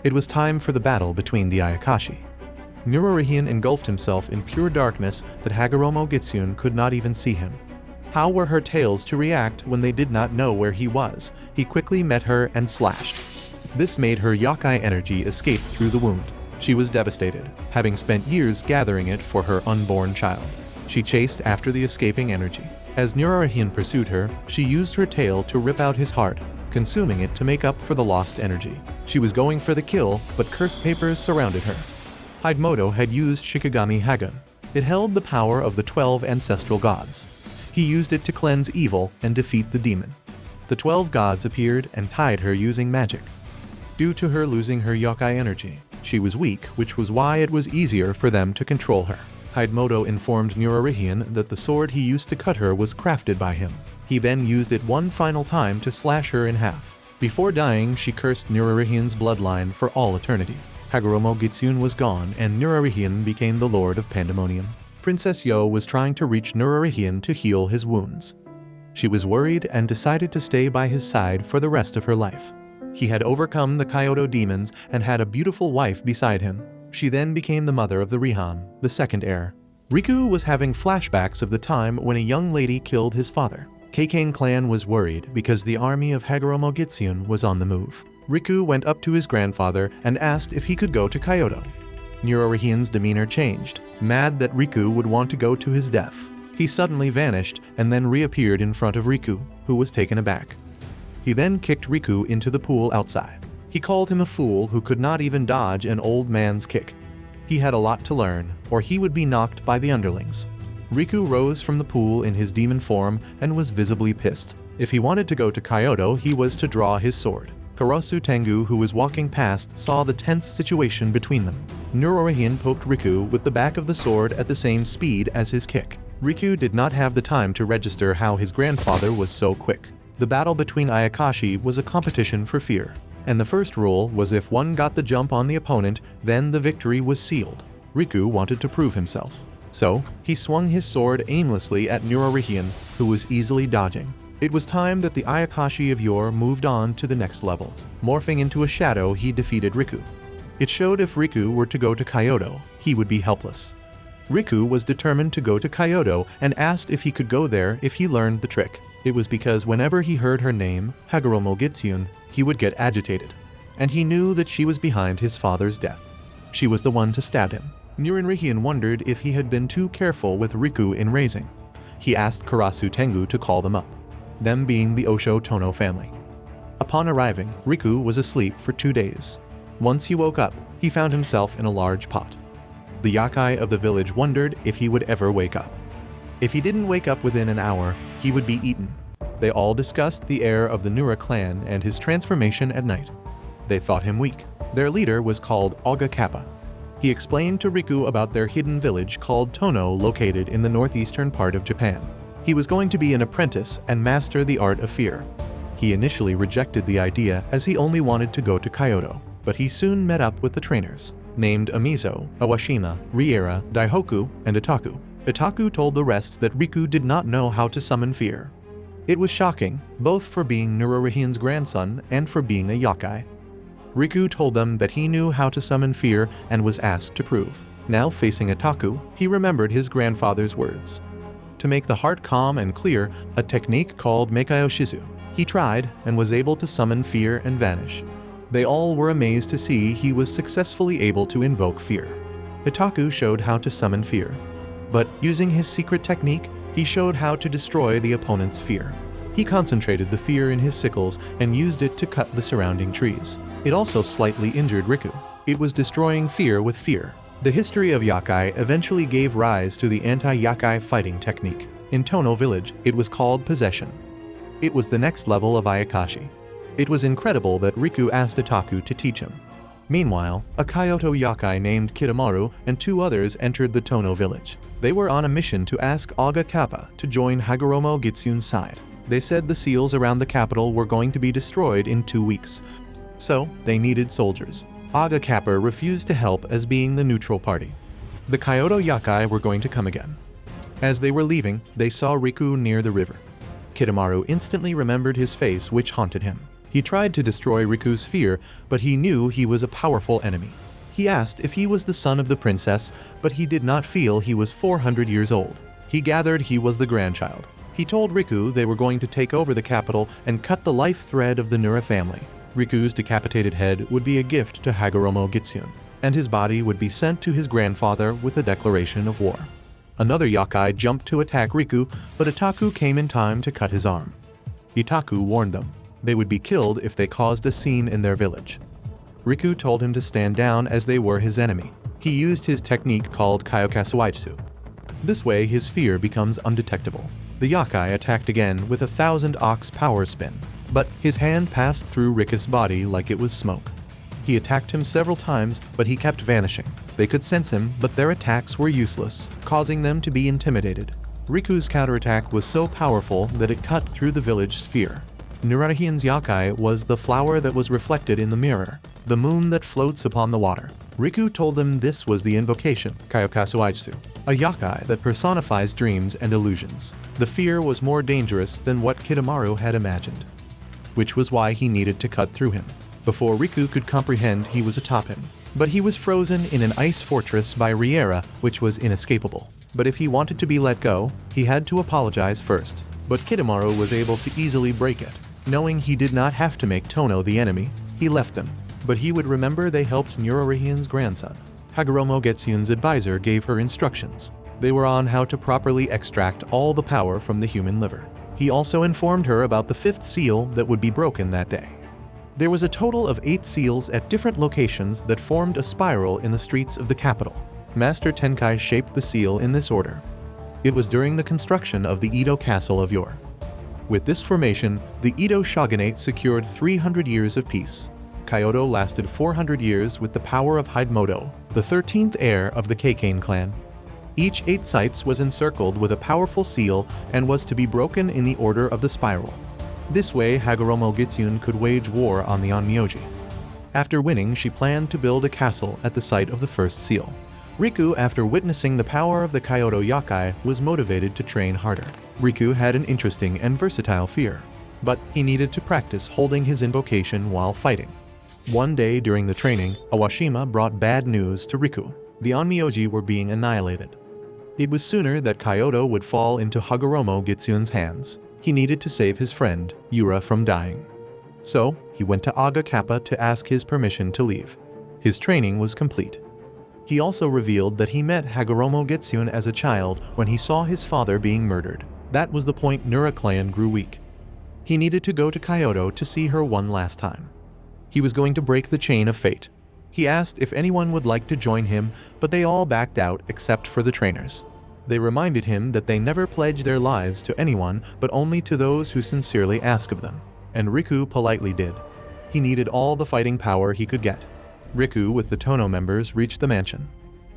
S1: It was time for the battle between the Ayakashi. Nururihian engulfed himself in pure darkness that Hagoromo Gitsyun could not even see him. How were her tails to react when they did not know where he was? He quickly met her and slashed. This made her yakai energy escape through the wound. She was devastated, having spent years gathering it for her unborn child. She chased after the escaping energy. As Nururihian pursued her, she used her tail to rip out his heart, consuming it to make up for the lost energy. She was going for the kill, but cursed papers surrounded her. Hidemoto had used Shikigami Hagun. It held the power of the 12 ancestral gods. He used it to cleanse evil and defeat the demon. The 12 gods appeared and tied her using magic. Due to her losing her yokai energy, she was weak, which was why it was easier for them to control her. Hidemoto informed Nururihian that the sword he used to cut her was crafted by him. He then used it one final time to slash her in half. Before dying, she cursed Nururihian's bloodline for all eternity. Hagoromo Gitsyun was gone, and Nururihian became the Lord of Pandemonium. Princess Yo was trying to reach Nururihian to heal his wounds. She was worried and decided to stay by his side for the rest of her life. He had overcome the Kyoto demons and had a beautiful wife beside him. She then became the mother of the Riham, the second heir. Riku was having flashbacks of the time when a young lady killed his father. Keikane clan was worried because the army of Hagoromo Gitsyun was on the move. Riku went up to his grandfather and asked if he could go to Kyoto. Nururihian's demeanor changed, mad that Riku would want to go to his death. He suddenly vanished and then reappeared in front of Riku, who was taken aback. He then kicked Riku into the pool outside. He called him a fool who could not even dodge an old man's kick. He had a lot to learn, or he would be knocked by the underlings. Riku rose from the pool in his demon form and was visibly pissed. If he wanted to go to Kyoto, he was to draw his sword. Karasu Tengu, who was walking past, saw the tense situation between them. Nururihian poked Riku with the back of the sword at the same speed as his kick. Riku did not have the time to register how his grandfather was so quick. The battle between Ayakashi was a competition for fear, and the first rule was if one got the jump on the opponent, then the victory was sealed. Riku wanted to prove himself. So, he swung his sword aimlessly at Nururihian, who was easily dodging. It was time that the Ayakashi of yore moved on to the next level. Morphing into a shadow, he defeated Riku. It showed if Riku were to go to Kyoto, he would be helpless. Riku was determined to go to Kyoto and asked if he could go there if he learned the trick. It was because whenever he heard her name, Hagoromo Gitsyun, he would get agitated. And he knew that she was behind his father's death. She was the one to stab him. Nururihian wondered if he had been too careful with Riku in raising. He asked Karasu Tengu to call them up, them being the Osho Tono family. Upon arriving, Riku was asleep for 2 days. Once he woke up, he found himself in a large pot. The yakai of the village wondered if he would ever wake up. If he didn't wake up within an hour, he would be eaten. They all discussed the heir of the Nura clan and his transformation at night. They thought him weak. Their leader was called Oga Kappa. He explained to Riku about their hidden village called Tono located in the northeastern part of Japan. He was going to be an apprentice and master the art of fear. He initially rejected the idea as he only wanted to go to Kyoto, but he soon met up with the trainers, named Amizo, Awashima, Riera, Daihoku, and Itaku. Itaku told the rest that Riku did not know how to summon fear. It was shocking, both for being Nurarihin's grandson and for being a yokai. Riku told them that he knew how to summon fear and was asked to prove. Now facing Itaku, he remembered his grandfather's words. To make the heart calm and clear, a technique called Meikayo Shizu. He tried and was able to summon fear and vanish. They all were amazed to see he was successfully able to invoke fear. Itaku showed how to summon fear, but using his secret technique, he showed how to destroy the opponent's fear. He concentrated the fear in his sickles and used it to cut the surrounding trees. It also slightly injured Riku. It was destroying fear with fear. The history of Yakai eventually gave rise to the anti-Yakai fighting technique. In Tono Village, it was called Possession. It was the next level of Ayakashi. It was incredible that Riku asked Itaku to teach him. Meanwhile, a Kyoto Yakai named Kitamaru and 2 others entered the Tono Village. They were on a mission to ask Aga Kappa to join Hagoromo Gitsun's side. They said the seals around the capital were going to be destroyed in 2 weeks, so they needed soldiers. Aga Kappa refused to help as being the neutral party. The Kyoto Yakai were going to come again. As they were leaving, they saw Riku near the river. Kitamaru instantly remembered his face, which haunted him. He tried to destroy Riku's fear, but he knew he was a powerful enemy. He asked if he was the son of the princess, but he did not feel he was 400 years old. He gathered he was the grandchild. He told Riku they were going to take over the capital and cut the life thread of the Nura family. Riku's decapitated head would be a gift to Hagoromo Gitsun, and his body would be sent to his grandfather with a declaration of war. Another Yakai jumped to attack Riku, but Itaku came in time to cut his arm. Itaku warned them. They would be killed if they caused a scene in their village. Riku told him to stand down as they were his enemy. He used his technique called Kyokasuwaitsu. This way his fear becomes undetectable. The Yakai attacked again with 1,000 ox power spin, but his hand passed through Riku's body like it was smoke. He attacked him several times, but he kept vanishing. They could sense him, but their attacks were useless, causing them to be intimidated. Riku's counterattack was so powerful that it cut through the village sphere. Nurarihin's Yakai was the flower that was reflected in the mirror, the moon that floats upon the water. Riku told them this was the invocation, Kyokasuwaitsu, a Yakai that personifies dreams and illusions. The fear was more dangerous than what Kitamaru had imagined, which was why he needed to cut through him. Before Riku could comprehend, he was atop him. But he was frozen in an ice fortress by Riera, which was inescapable. But if he wanted to be let go, he had to apologize first. But Kitamaru was able to easily break it. Knowing he did not have to make Tono the enemy, he left them. But he would remember they helped Nurarihin's grandson. Hagoromo Gitsun's advisor gave her instructions. They were on how to properly extract all the power from the human liver. He also informed her about the 5th seal that would be broken that day. There was a total of 8 seals at different locations that formed a spiral in the streets of the capital. Master Tenkai shaped the seal in this order. It was during the construction of the Edo Castle of yore. With this formation, the Edo shogunate secured 300 years of peace. Kyoto lasted 400 years with the power of Hidemoto, the 13th heir of the Keikane clan. Each 8 sites was encircled with a powerful seal and was to be broken in the order of the spiral. This way, Hagoromo Gitsun could wage war on the Onmyoji. After winning, she planned to build a castle at the site of the first seal. Riku, after witnessing the power of the Kyoto Yakai, was motivated to train harder. Riku had an interesting and versatile fear, but he needed to practice holding his invocation while fighting. One day during the training, Awashima brought bad news to Riku. The Onmyoji were being annihilated. It was sooner that Kyoto would fall into Hagoromo Gitsun's hands. He needed to save his friend, Yura, from dying. So, he went to Aga Kappa to ask his permission to leave. His training was complete. He also revealed that he met Hagoromo Gitsun as a child when he saw his father being murdered. That was the point Nura clan grew weak. He needed to go to Kyoto to see her one last time. He was going to break the chain of fate. He asked if anyone would like to join him, but they all backed out except for the trainers. They reminded him that they never pledged their lives to anyone but only to those who sincerely ask of them. And Riku politely did. He needed all the fighting power he could get. Riku with the Tono members reached the mansion.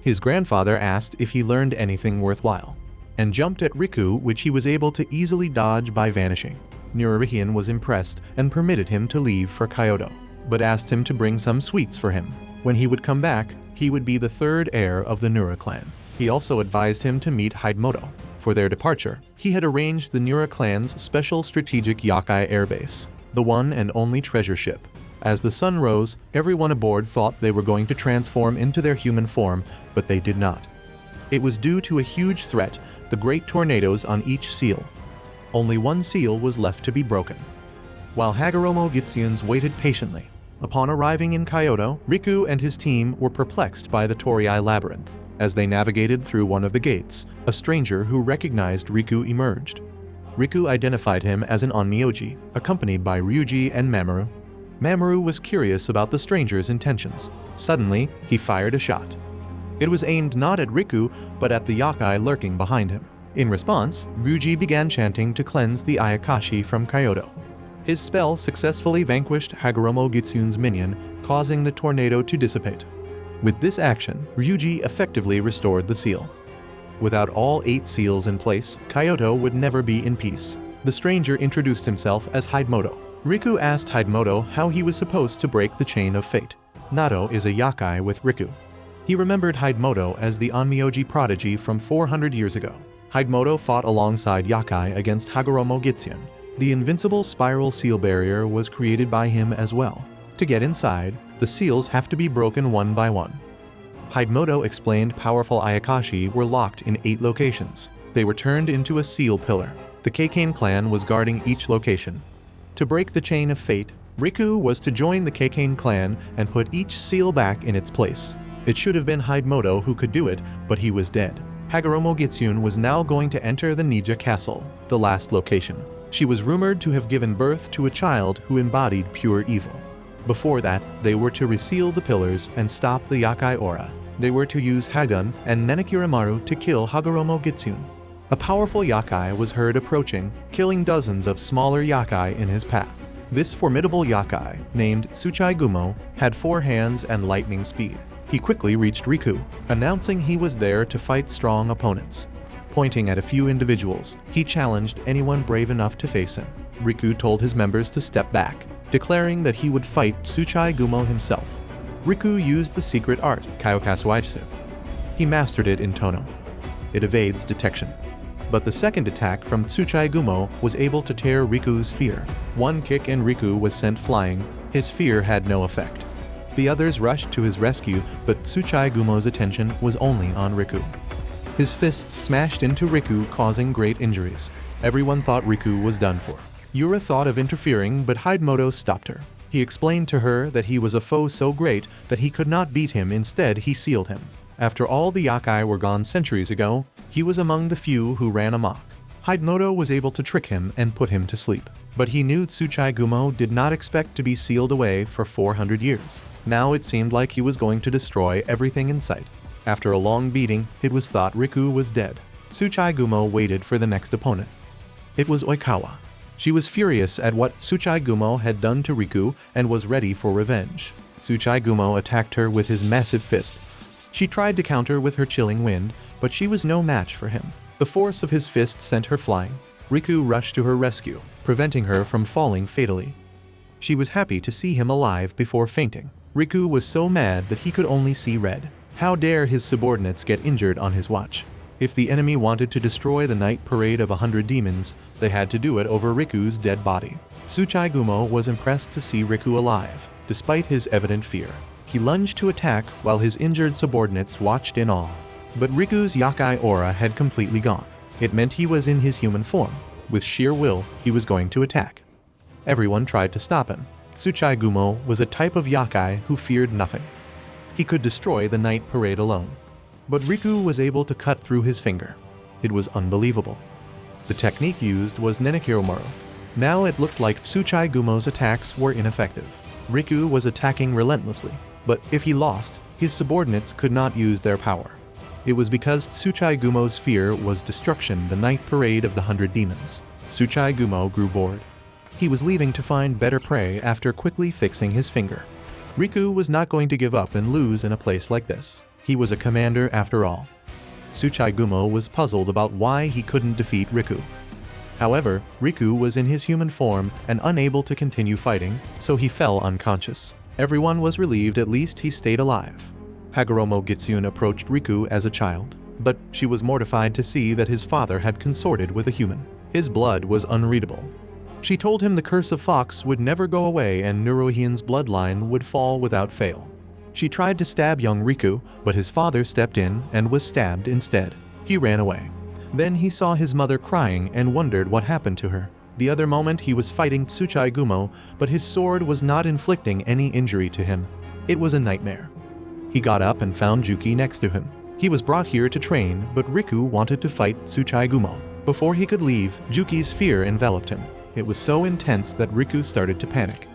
S1: His grandfather asked if he learned anything worthwhile. and jumped at Riku, which he was able to easily dodge by vanishing. Nurahian was impressed and permitted him to leave for Kyoto, but asked him to bring some sweets for him. When he would come back, he would be the third heir of the Nura clan. He also advised him to meet Hidemoto. For their departure, he had arranged the Nura clan's special strategic Yakai airbase, the one and only treasure ship. As the sun rose, everyone aboard thought they were going to transform into their human form, but they did not. It was due to a huge threat, the great tornadoes on each seal. Only one seal was left to be broken. While Hagoromo Gitsuns waited patiently, upon arriving in Kyoto, Riku and his team were perplexed by the Torii labyrinth. As they navigated through one of the gates, a stranger who recognized Riku emerged. Riku identified him as an Onmyoji, accompanied by Ryuji and Mamoru. Mamoru was curious about the stranger's intentions. Suddenly, he fired a shot. It was aimed not at Riku, but at the Yakai lurking behind him. In response, Ryuji began chanting to cleanse the Ayakashi from Kyoto. His spell successfully vanquished Hagoromo Gitsun's minion, causing the tornado to dissipate. With this action, Ryuji effectively restored the seal. Without all 8 seals in place, Kyoto would never be in peace. The stranger introduced himself as Hidemoto. Riku asked Hidemoto how he was supposed to break the chain of fate. Nato is a Yakai with Riku. He remembered Hidemoto as the Onmyoji prodigy from 400 years ago. Hidemoto fought alongside Yakai against Hagoromo Gitsun. The invincible spiral seal barrier was created by him as well. To get inside, the seals have to be broken one by one. Hidemoto explained powerful Ayakashi were locked in 8 locations. They were turned into a seal pillar. The Keikane clan was guarding each location. To break the chain of fate, Riku was to join the Keikane clan and put each seal back in its place. It should have been Hidemoto who could do it, but he was dead. Hagoromo Gitsun was now going to enter the Nija Castle, the last location. She was rumored to have given birth to a child who embodied pure evil. Before that, they were to reseal the pillars and stop the Yakai aura. They were to use Hagun and Nenakiramaru to kill Hagoromo Gitsun. A powerful Yakai was heard approaching, killing dozens of smaller Yakai in his path. This formidable Yakai, named Tsuchai Gumo, had 4 hands and lightning speed. He quickly reached Riku, announcing he was there to fight strong opponents. Pointing at a few individuals, he challenged anyone brave enough to face him. Riku told his members to step back, declaring that he would fight Tsuchai Gumo himself. Riku used the secret art, Kyokasuwaitsu. He mastered it in Tono. It evades detection. But the second attack from Tsuchai Gumo was able to tear Riku's fear. One kick and Riku was sent flying. His fear had no effect. The others rushed to his rescue, but Tsuchai Gumo's attention was only on Riku. His fists smashed into Riku, causing great injuries. Everyone thought Riku was done for. Yura thought of interfering, but Hidemoto stopped her. He explained to her that he was a foe so great that he could not beat him. Instead, he sealed him. After all the Yakai were gone centuries ago, he was among the few who ran amok. Hidemoto was able to trick him and put him to sleep. But he knew Tsuchai Gumo did not expect to be sealed away for 400 years. Now it seemed like he was going to destroy everything in sight. After a long beating, it was thought Riku was dead. Tsuchai Gumo waited for the next opponent. It was Oikawa. She was furious at what Tsuchai Gumo had done to Riku and was ready for revenge. Tsuchai Gumo attacked her with his massive fist. She tried to counter with her chilling wind, but she was no match for him. The force of his fist sent her flying. Riku rushed to her rescue, preventing her from falling fatally. She was happy to see him alive before fainting. Riku was so mad that he could only see red. How dare his subordinates get injured on his watch? If the enemy wanted to destroy the night parade of 100 demons, they had to do it over Riku's dead body. Tsuchai Gumo was impressed to see Riku alive, despite his evident fear. He lunged to attack while his injured subordinates watched in awe. But Riku's Yakai aura had completely gone. It meant he was in his human form. With sheer will, he was going to attack. Everyone tried to stop him. Tsuchai Gumo was a type of Yakai who feared nothing. He could destroy the night parade alone. But Riku was able to cut through his finger. It was unbelievable. The technique used was Nenakiramaru. Now it looked like Tsuchai Gumo's attacks were ineffective. Riku was attacking relentlessly, but if he lost, his subordinates could not use their power. It was because Tsuchai Gumo's fear was destruction, the night parade of the 100 demons. Tsuchai Gumo grew bored. He was leaving to find better prey after quickly fixing his finger. Riku was not going to give up and lose in a place like this. He was a commander after all. Tsuchigumo was puzzled about why he couldn't defeat Riku. However, Riku was in his human form and unable to continue fighting, so he fell unconscious. Everyone was relieved at least he stayed alive. Hagoromo Gitsune approached Riku as a child, but she was mortified to see that his father had consorted with a human. His blood was unreadable. She told him the curse of Fox would never go away and Nuruhian's bloodline would fall without fail. She tried to stab young Riku, but his father stepped in and was stabbed instead. He ran away. Then he saw his mother crying and wondered what happened to her. The other moment he was fighting Tsuchigumo, but his sword was not inflicting any injury to him. It was a nightmare. He got up and found Juki next to him. He was brought here to train, but Riku wanted to fight Tsuchigumo. Before he could leave, Juki's fear enveloped him. It was so intense that Riku started to panic.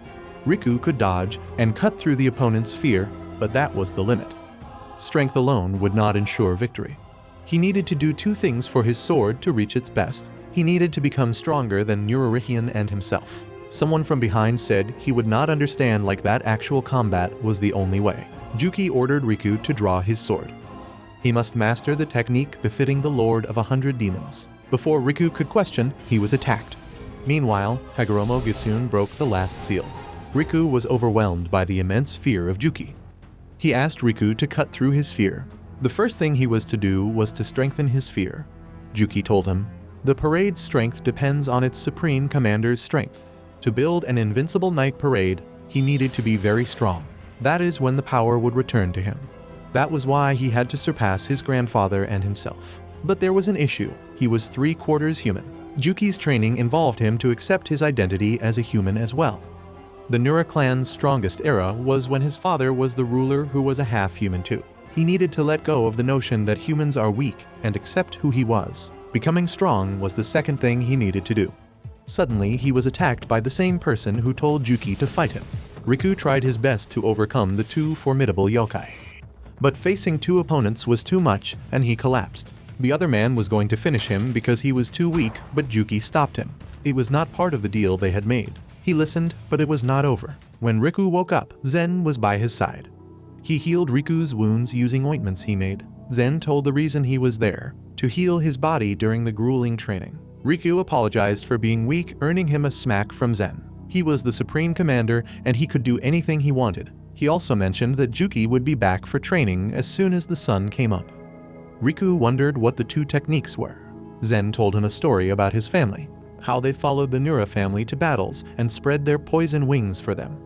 S1: Riku could dodge and cut through the opponent's fear, but that was the limit. Strength alone would not ensure victory. He needed to do two things for his sword to reach its best. He needed to become stronger than Nururihian and himself. Someone from behind said he would not understand like that actual combat was the only way. Juki ordered Riku to draw his sword. He must master the technique befitting the Lord of 100 Demons. Before Riku could question, he was attacked. Meanwhile, Hagoromo Gitsune broke the last seal. Riku was overwhelmed by the immense fear of Juki. He asked Riku to cut through his fear. The first thing he was to do was to strengthen his fear. Juki told him, "The parade's strength depends on its supreme commander's strength. To build an invincible night parade, he needed to be very strong. That is when the power would return to him. That was why he had to surpass his grandfather and himself. But there was an issue. He was 3/4 human. Juki's training involved him to accept his identity as a human as well. The Nura clan's strongest era was when his father was the ruler who was a half-human too. He needed to let go of the notion that humans are weak and accept who he was. Becoming strong was the second thing he needed to do. Suddenly, he was attacked by the same person who told Juki to fight him. Riku tried his best to overcome the two formidable yokai. But facing two opponents was too much, and he collapsed. The other man was going to finish him because he was too weak, but Juki stopped him. It was not part of the deal they had made. He listened, but it was not over. When Riku woke up, Zen was by his side. He healed Riku's wounds using ointments he made. Zen told the reason he was there, to heal his body during the grueling training. Riku apologized for being weak, earning him a smack from Zen. He was the supreme commander and he could do anything he wanted. He also mentioned that Juki would be back for training as soon as the sun came up. Riku wondered what the two techniques were. Zen told him a story about his family, how they followed the Nura family to battles and spread their poison wings for them.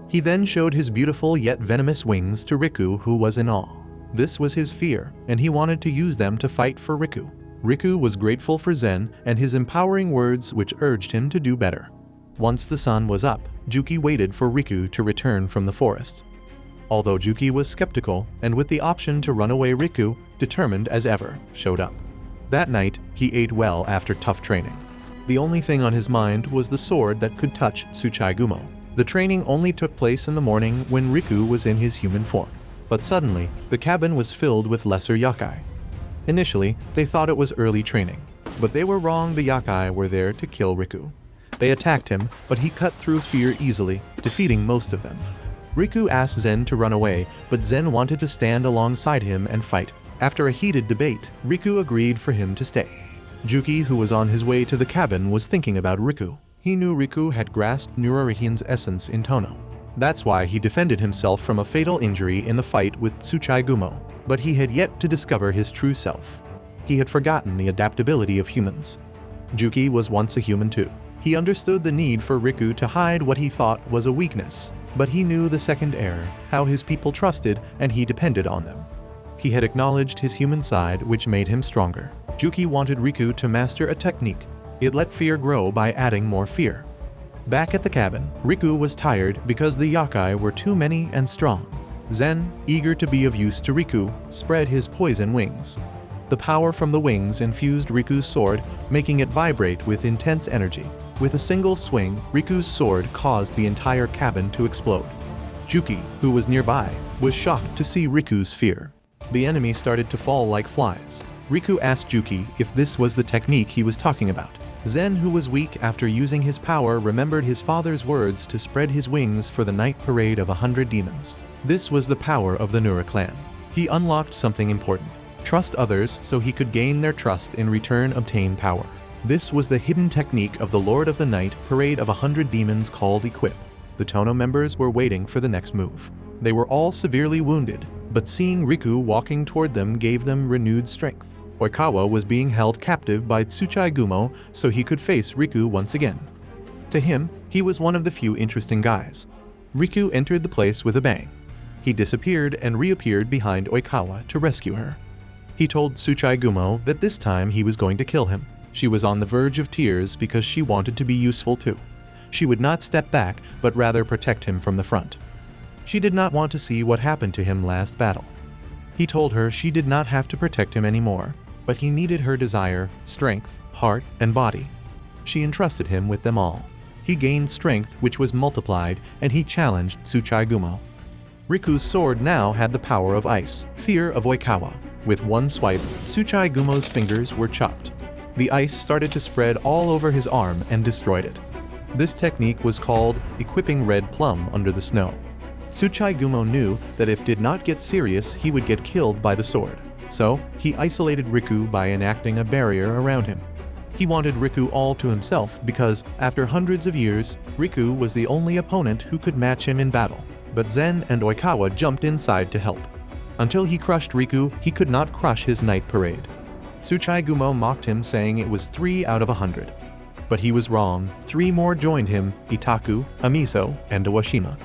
S1: He then showed his beautiful yet venomous wings to Riku, who was in awe. This was his fear, and he wanted to use them to fight for Riku. Riku was grateful for Zen and his empowering words which urged him to do better. Once the sun was up, Juki waited for Riku to return from the forest. Although Juki was skeptical, and with the option to run away, Riku, determined as ever, showed up. That night, he ate well after tough training. The only thing on his mind was the sword that could touch Tsuchigumo. The training only took place in the morning when Riku was in his human form. But suddenly, the cabin was filled with lesser yokai. Initially, they thought it was early training, but they were wrong. The yokai were there to kill Riku. They attacked him, but he cut through fear easily, defeating most of them. Riku asked Zen to run away, but Zen wanted to stand alongside him and fight. After a heated debate, Riku agreed for him to stay. Juki, who was on his way to the cabin, was thinking about Riku. He knew Riku had grasped Nururihian's essence in Tono. That's why he defended himself from a fatal injury in the fight with Tsuchigumo, but he had yet to discover his true self. He had forgotten the adaptability of humans. Juki was once a human too. He understood the need for Riku to hide what he thought was a weakness, but he knew the second error, how his people trusted and he depended on them. He had acknowledged his human side, which made him stronger. Juki wanted Riku to master a technique. It let fear grow by adding more fear. Back at the cabin, Riku was tired because the yokai were too many and strong. Zen, eager to be of use to Riku, spread his poison wings. The power from the wings infused Riku's sword, making it vibrate with intense energy. With a single swing, Riku's sword caused the entire cabin to explode. Juki, who was nearby, was shocked to see Riku's fear. The enemy started to fall like flies. Riku asked Juki if this was the technique he was talking about. Zen, who was weak after using his power, remembered his father's words to spread his wings for the night parade of 100 demons. This was the power of the Nura clan. He unlocked something important. Trust others so he could gain their trust, in return obtain power. This was the hidden technique of the Lord of the Night parade of 100 demons called Equip. The Tono members were waiting for the next move. They were all severely wounded, but seeing Riku walking toward them gave them renewed strength. Oikawa was being held captive by Tsuchai Gumo so he could face Riku once again. To him, he was one of the few interesting guys. Riku entered the place with a bang. He disappeared and reappeared behind Oikawa to rescue her. He told Tsuchai Gumo that this time he was going to kill him. She was on the verge of tears because she wanted to be useful too. She would not step back, but rather protect him from the front. She did not want to see what happened to him last battle. He told her she did not have to protect him anymore, but he needed her desire, strength, heart, and body. She entrusted him with them all. He gained strength, which was multiplied, and he challenged Tsuchai Gumo. Riku's sword now had the power of ice, fear of Oikawa. With one swipe, Tsuchai Gumo's fingers were chopped. The ice started to spread all over his arm and destroyed it. This technique was called equipping Red Plum under the snow. Tsuchai Gumo knew that if did not get serious, he would get killed by the sword. So, he isolated Riku by enacting a barrier around him. He wanted Riku all to himself because, after hundreds of years, Riku was the only opponent who could match him in battle. But Zen and Oikawa jumped inside to help. Until he crushed Riku, he could not crush his night parade. Tsuchai Gumo mocked him, saying it was 3 out of 100. But he was wrong. 3 more joined him, Itaku, Amiso, and Awashima.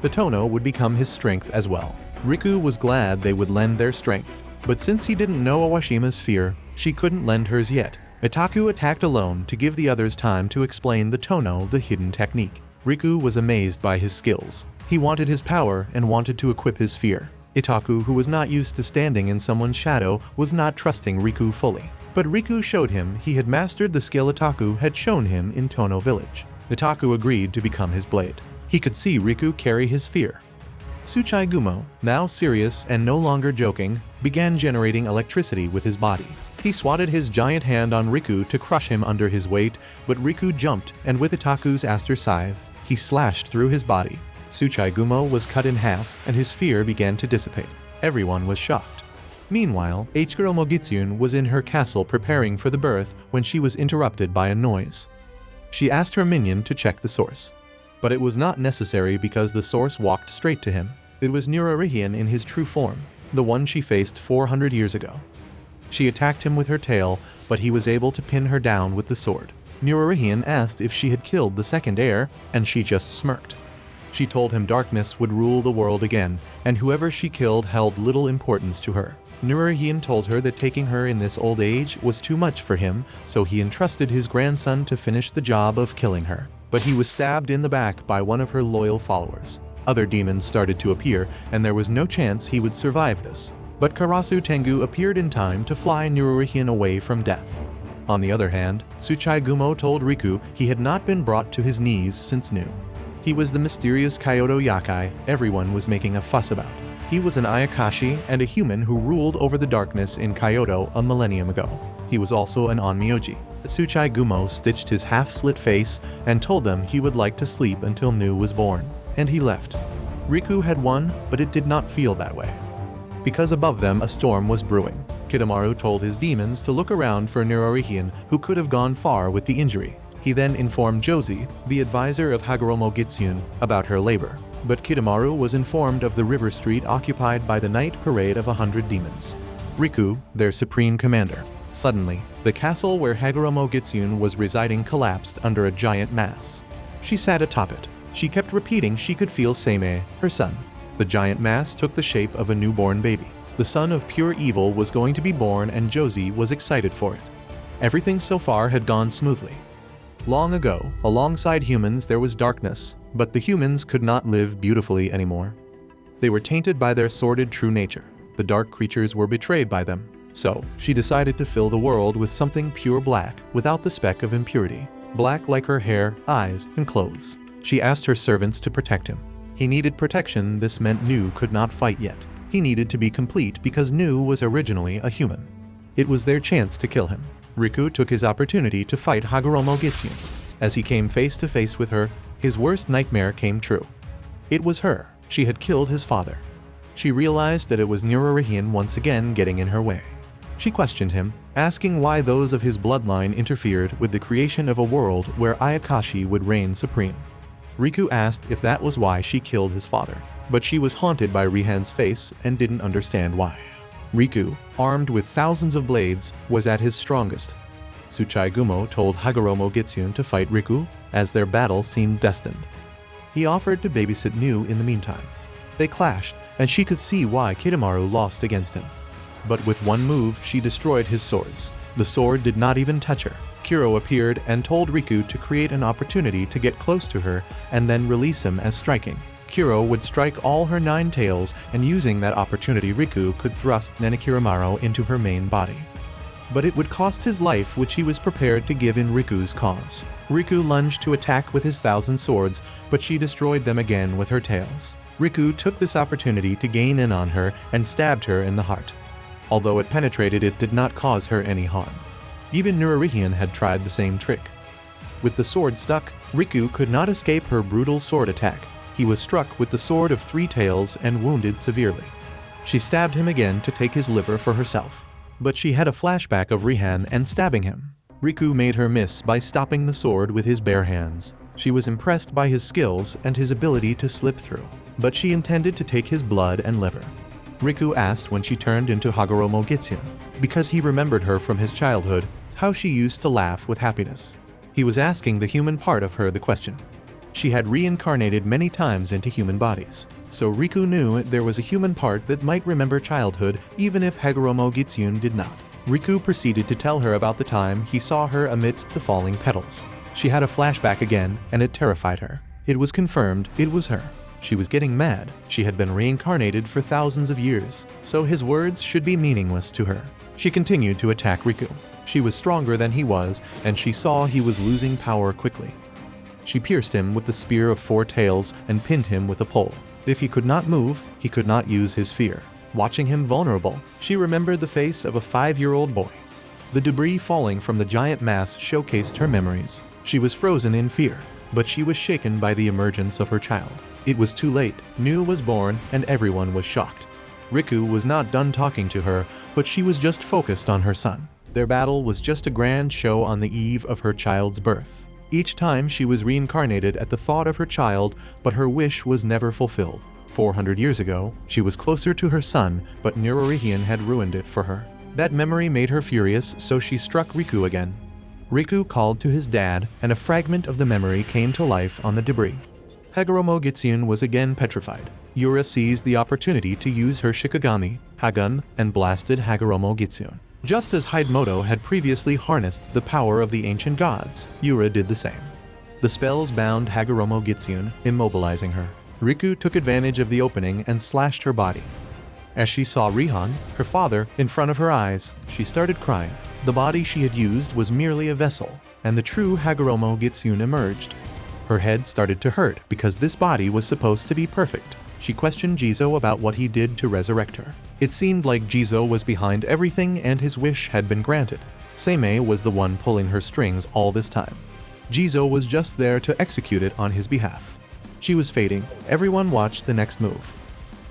S1: The Tono would become his strength as well. Riku was glad they would lend their strength, but since he didn't know Awashima's fear, she couldn't lend hers yet. Itaku attacked alone to give the others time to explain the Tono the hidden technique. Riku was amazed by his skills. He wanted his power and wanted to equip his fear. Itaku, who was not used to standing in someone's shadow, was not trusting Riku fully. But Riku showed him he had mastered the skill Itaku had shown him in Tono Village. Itaku agreed to become his blade. He could see Riku carry his fear. Tsuchai Gumo, now serious and no longer joking, began generating electricity with his body. He swatted his giant hand on Riku to crush him under his weight, but Riku jumped, and with Itaku's Aster Scythe, he slashed through his body. Tsuchai Gumo was cut in half, and his fear began to dissipate. Everyone was shocked. Meanwhile, Ichiro Mogitsune was in her castle preparing for the birth when she was interrupted by a noise. She asked her minion to check the source. But it was not necessary because the source walked straight to him. It was Nurarihian in his true form, the one she faced 400 years ago. She attacked him with her tail, but he was able to pin her down with the sword. Nurarihian asked if she had killed the second heir, and she just smirked. She told him darkness would rule the world again, and whoever she killed held little importance to her. Nurarihian told her that taking her in this old age was too much for him, so he entrusted his grandson to finish the job of killing her. But he was stabbed in the back by one of her loyal followers. Other demons started to appear, and there was no chance he would survive this. But Karasu Tengu appeared in time to fly Nurarihian away from death. On the other hand, Tsuchai Gumo told Riku he had not been brought to his knees since new. He was the mysterious Kyoto Yakai everyone was making a fuss about. He was an Ayakashi and a human who ruled over the darkness in Kyoto a millennium ago. He was also an Onmyoji. Tsuchai Gumo stitched his half-slit face and told them he would like to sleep until Nu was born, and he left. Riku had won, but it did not feel that way. Because above them a storm was brewing. Kidomaru told his demons to look around for Nurarihian, who could have gone far with the injury. He then informed Josie, the advisor of Hagoromo Gitsune, about her labor. But Kidomaru was informed of the river street occupied by the night parade of 100 demons. Riku, their supreme commander. Suddenly, the castle where Hagoromo Gitsune was residing collapsed under a giant mass. She sat atop it. She kept repeating she could feel Seimei, her son. The giant mass took the shape of a newborn baby. The son of pure evil was going to be born, and Josie was excited for it. Everything so far had gone smoothly. Long ago, alongside humans there was darkness, but the humans could not live beautifully anymore. They were tainted by their sordid true nature. The dark creatures were betrayed by them. So, she decided to fill the world with something pure black, without the speck of impurity. Black like her hair, eyes, and clothes. She asked her servants to protect him. He needed protection. This meant Nu could not fight yet. He needed to be complete because Nu was originally a human. It was their chance to kill him. Riku took his opportunity to fight Hagoromo Gitsune. As he came face to face with her, his worst nightmare came true. It was her. She had killed his father. She realized that it was Nururihian once again getting in her way. She questioned him, asking why those of his bloodline interfered with the creation of a world where Ayakashi would reign supreme. Riku asked if that was why she killed his father, but she was haunted by Rihan's face and didn't understand why. Riku, armed with thousands of blades, was at his strongest. Tsuchigumo told Hagoromo Gitsune to fight Riku, as their battle seemed destined. He offered to babysit Nu in the meantime. They clashed, and she could see why Kidomaru lost against him. But with one move, she destroyed his swords. The sword did not even touch her. Kuro appeared and told Riku to create an opportunity to get close to her and then release him as striking. Kuro would strike all her 9 tails, and using that opportunity Riku could thrust Nenekiramaro into her main body. But it would cost his life, which he was prepared to give in Riku's cause. Riku lunged to attack with his 1,000 swords, but she destroyed them again with her tails. Riku took this opportunity to gain in on her and stabbed her in the heart. Although it penetrated, it did not cause her any harm. Even Nururihian had tried the same trick. With the sword stuck, Riku could not escape her brutal sword attack. He was struck with the sword of 3 tails and wounded severely. She stabbed him again to take his liver for herself. But she had a flashback of Rihan and stabbing him. Riku made her miss by stopping the sword with his bare hands. She was impressed by his skills and his ability to slip through, but she intended to take his blood and liver. Riku asked when she turned into Hagoromo Gitsune, because he remembered her from his childhood, how she used to laugh with happiness. He was asking the human part of her the question. She had reincarnated many times into human bodies, so Riku knew there was a human part that might remember childhood even if Hagoromo Gitsune did not. Riku proceeded to tell her about the time he saw her amidst the falling petals. She had a flashback again, and it terrified her. It was confirmed it was her. She was getting mad. She had been reincarnated for thousands of years, so his words should be meaningless to her. She continued to attack Riku. She was stronger than he was, and she saw he was losing power quickly. She pierced him with the spear of 4 tails and pinned him with a pole. If he could not move, he could not use his fear. Watching him vulnerable, she remembered the face of a 5-year-old boy. The debris falling from the giant mass showcased her memories. She was frozen in fear, but she was shaken by the emergence of her child. It was too late. Nu was born, and everyone was shocked. Riku was not done talking to her, but she was just focused on her son. Their battle was just a grand show on the eve of her child's birth. Each time she was reincarnated at the thought of her child, but her wish was never fulfilled. 400 years ago, she was closer to her son, but Nururihian had ruined it for her. That memory made her furious, so she struck Riku again. Riku called to his dad, and a fragment of the memory came to life on the debris. Hagoromo Gitsune was again petrified. Yura seized the opportunity to use her Shikigami, Hagun, and blasted Hagoromo Gitsune. Just as Hidemoto had previously harnessed the power of the ancient gods, Yura did the same. The spells bound Hagoromo Gitsune, immobilizing her. Riku took advantage of the opening and slashed her body. As she saw Rihan, her father, in front of her eyes, she started crying. The body she had used was merely a vessel, and the true Hagoromo Gitsune emerged. Her head started to hurt because this body was supposed to be perfect. She questioned Jizo about what he did to resurrect her. It seemed like Jizo was behind everything and his wish had been granted. Seimei was the one pulling her strings all this time. Jizo was just there to execute it on his behalf. She was fading. Everyone watched the next move.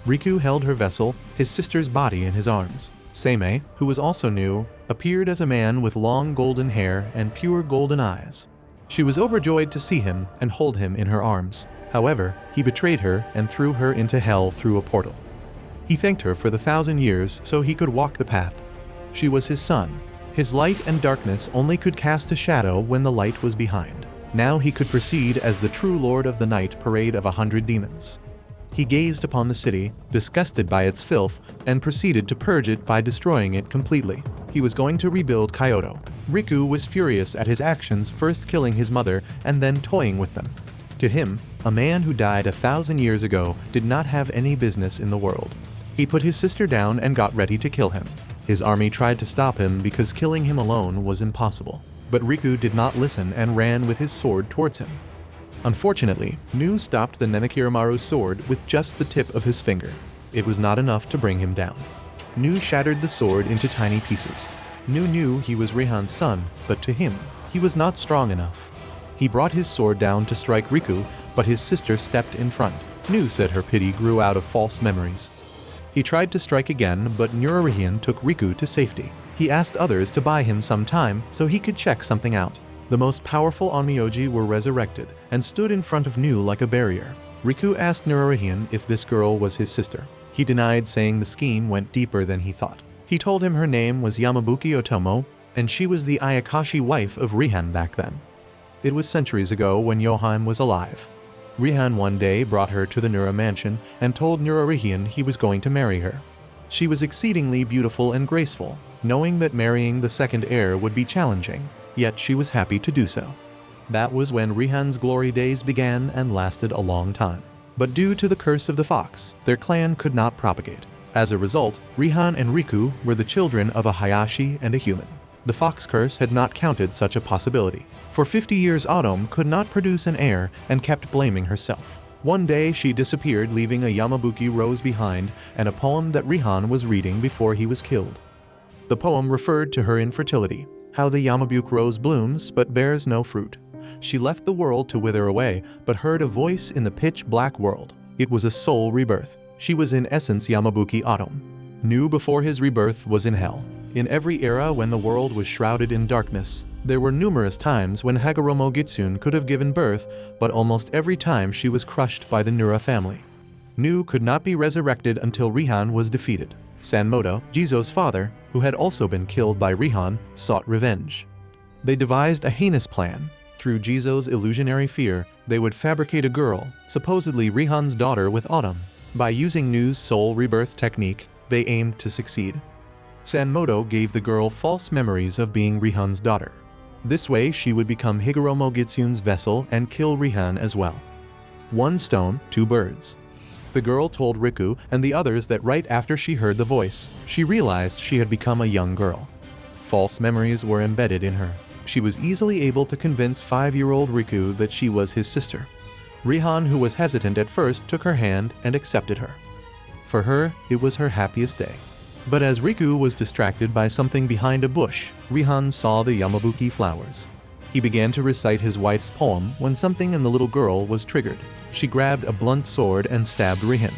S1: Riku held her vessel, his sister's body in his arms. Seimei, who was also new, appeared as a man with long golden hair and pure golden eyes. She was overjoyed to see him and hold him in her arms. However, he betrayed her and threw her into hell through a portal. He thanked her for the 1,000 years so he could walk the path. She was his son. His light and darkness only could cast a shadow when the light was behind. Now he could proceed as the true Lord of the Night parade of 100 demons. He gazed upon the city, disgusted by its filth, and proceeded to purge it by destroying it completely. He was going to rebuild Kyoto. Riku was furious at his actions, first killing his mother and then toying with them. To him, a man who died 1,000 years ago did not have any business in the world. He put his sister down and got ready to kill him. His army tried to stop him because killing him alone was impossible. But Riku did not listen and ran with his sword towards him. Unfortunately, Nu stopped the Nenekiramaro sword with just the tip of his finger. It was not enough to bring him down. Nu shattered the sword into tiny pieces. Nu knew he was Rihan's son, but to him, he was not strong enough. He brought his sword down to strike Riku, but his sister stepped in front. Nu said her pity grew out of false memories. He tried to strike again, but Nurarihian took Riku to safety. He asked others to buy him some time so he could check something out. The most powerful Onmyoji were resurrected and stood in front of Nu like a barrier. Riku asked Nurarihian if this girl was his sister. He denied, saying the scheme went deeper than he thought. He told him her name was Yamabuki Otomo, and she was the Ayakashi wife of Rihan back then. It was centuries ago when Yohan was alive. Rihan one day brought her to the Nura mansion and told Nurarihian he was going to marry her. She was exceedingly beautiful and graceful, knowing that marrying the second heir would be challenging, yet she was happy to do so. That was when Rihan's glory days began and lasted a long time. But due to the curse of the fox, their clan could not propagate. As a result, Rihan and Riku were the children of a Hayashi and a human. The fox curse had not counted such a possibility. For 50 years Autumn could not produce an heir and kept blaming herself. One day she disappeared, leaving a Yamabuki rose behind and a poem that Rihan was reading before he was killed. The poem referred to her infertility, how the Yamabuki rose blooms but bears no fruit. She left the world to wither away, but heard a voice in the pitch-black world. It was a soul rebirth. She was in essence Yamabuki Autumn. Nu before his rebirth was in hell. In every era when the world was shrouded in darkness, there were numerous times when Hagoromo Gitsune could have given birth, but almost every time she was crushed by the Nura family. Nu could not be resurrected until Rihan was defeated. Sanmodo, Jizo's father, who had also been killed by Rihan, sought revenge. They devised a heinous plan. Through Jizo's illusionary fear, they would fabricate a girl, supposedly Rihan's daughter with Autumn. By using Nu's soul rebirth technique, they aimed to succeed. Sanmodo gave the girl false memories of being Rihan's daughter. This way she would become Higoromo Gitsune's vessel and kill Rihan as well. One stone, two birds. The girl told Riku and the others that right after she heard the voice, she realized she had become a young girl. False memories were embedded in her. She was easily able to convince 5-year-old Riku that she was his sister. Rihan, who was hesitant at first, took her hand and accepted her. For her, it was her happiest day. But as Riku was distracted by something behind a bush, Rihan saw the Yamabuki flowers. He began to recite his wife's poem when something in the little girl was triggered. She grabbed a blunt sword and stabbed Rihan.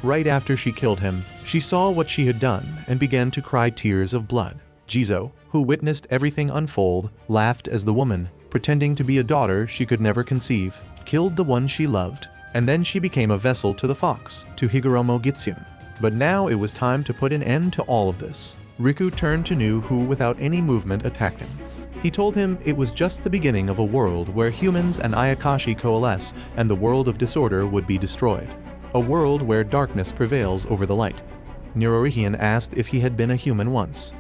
S1: Right after she killed him, she saw what she had done and began to cry tears of blood. Jizo, who witnessed everything unfold, laughed as the woman, pretending to be a daughter she could never conceive, killed the one she loved, and then she became a vessel to the fox, to Higoromo Gitsune. But now it was time to put an end to all of this. Riku turned to Nu, who without any movement attacked him. He told him it was just the beginning of a world where humans and Ayakashi coalesce and the world of disorder would be destroyed. A world where darkness prevails over the light. Nurarihian asked if he had been a human once.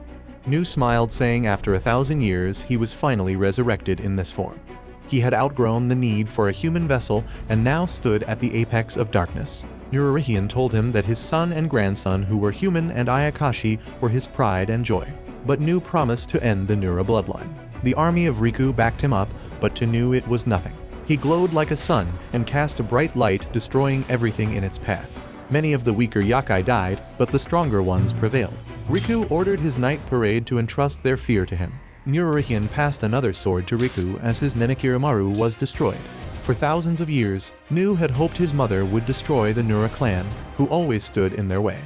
S1: Nu smiled, saying after 1,000 years he was finally resurrected in this form. He had outgrown the need for a human vessel and now stood at the apex of darkness. Nurarihian told him that his son and grandson, who were human and Ayakashi, were his pride and joy. But Nu promised to end the Nura bloodline. The army of Riku backed him up, but to Nu it was nothing. He glowed like a sun and cast a bright light, destroying everything in its path. Many of the weaker Yakai died, but the stronger ones prevailed. Riku ordered his night parade to entrust their fear to him. Nurarihian passed another sword to Riku as his Nenekiramaru was destroyed. For thousands of years, Nu had hoped his mother would destroy the Nura clan, who always stood in their way.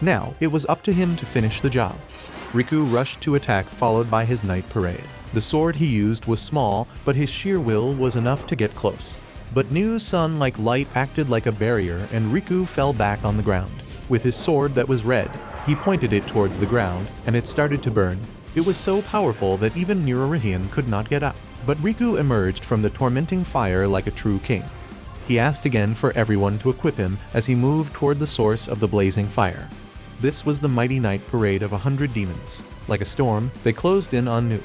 S1: Now, it was up to him to finish the job. Riku rushed to attack, followed by his night parade. The sword he used was small, but his sheer will was enough to get close. But Nu's sun-like light acted like a barrier, and Riku fell back on the ground. With his sword that was red, he pointed it towards the ground, and it started to burn. It was so powerful that even Nurarihian could not get up. But Riku emerged from the tormenting fire like a true king. He asked again for everyone to equip him as he moved toward the source of the blazing fire. This was the mighty night parade of 100 demons. Like a storm, they closed in on Nu.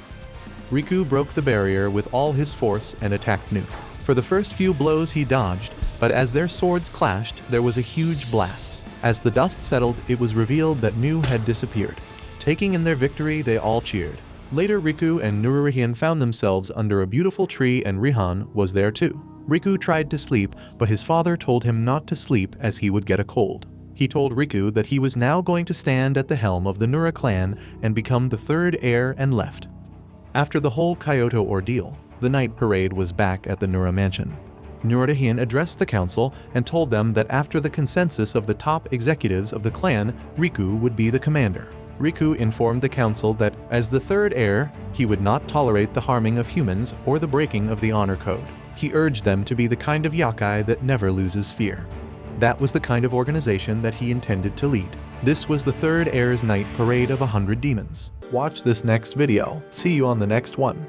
S1: Riku broke the barrier with all his force and attacked Nu. For the first few blows he dodged, but as their swords clashed, there was a huge blast. As the dust settled, it was revealed that Nu had disappeared. Taking in their victory, they all cheered. Later, Riku and Nurarihian found themselves under a beautiful tree, and Rihan was there too. Riku tried to sleep, but his father told him not to sleep as he would get a cold. He told Riku that he was now going to stand at the helm of the Nura clan and become the third heir, and left. After the whole Kyoto ordeal, the night parade was back at the Nura mansion. Nurtahin addressed the council and told them that after the consensus of the top executives of the clan, Riku would be the commander. Riku informed the council that, as the third heir, he would not tolerate the harming of humans or the breaking of the honor code. He urged them to be the kind of yakai that never loses fear. That was the kind of organization that he intended to lead. This was the third heir's night parade of 100 demons. Watch this next video. See you on the next one.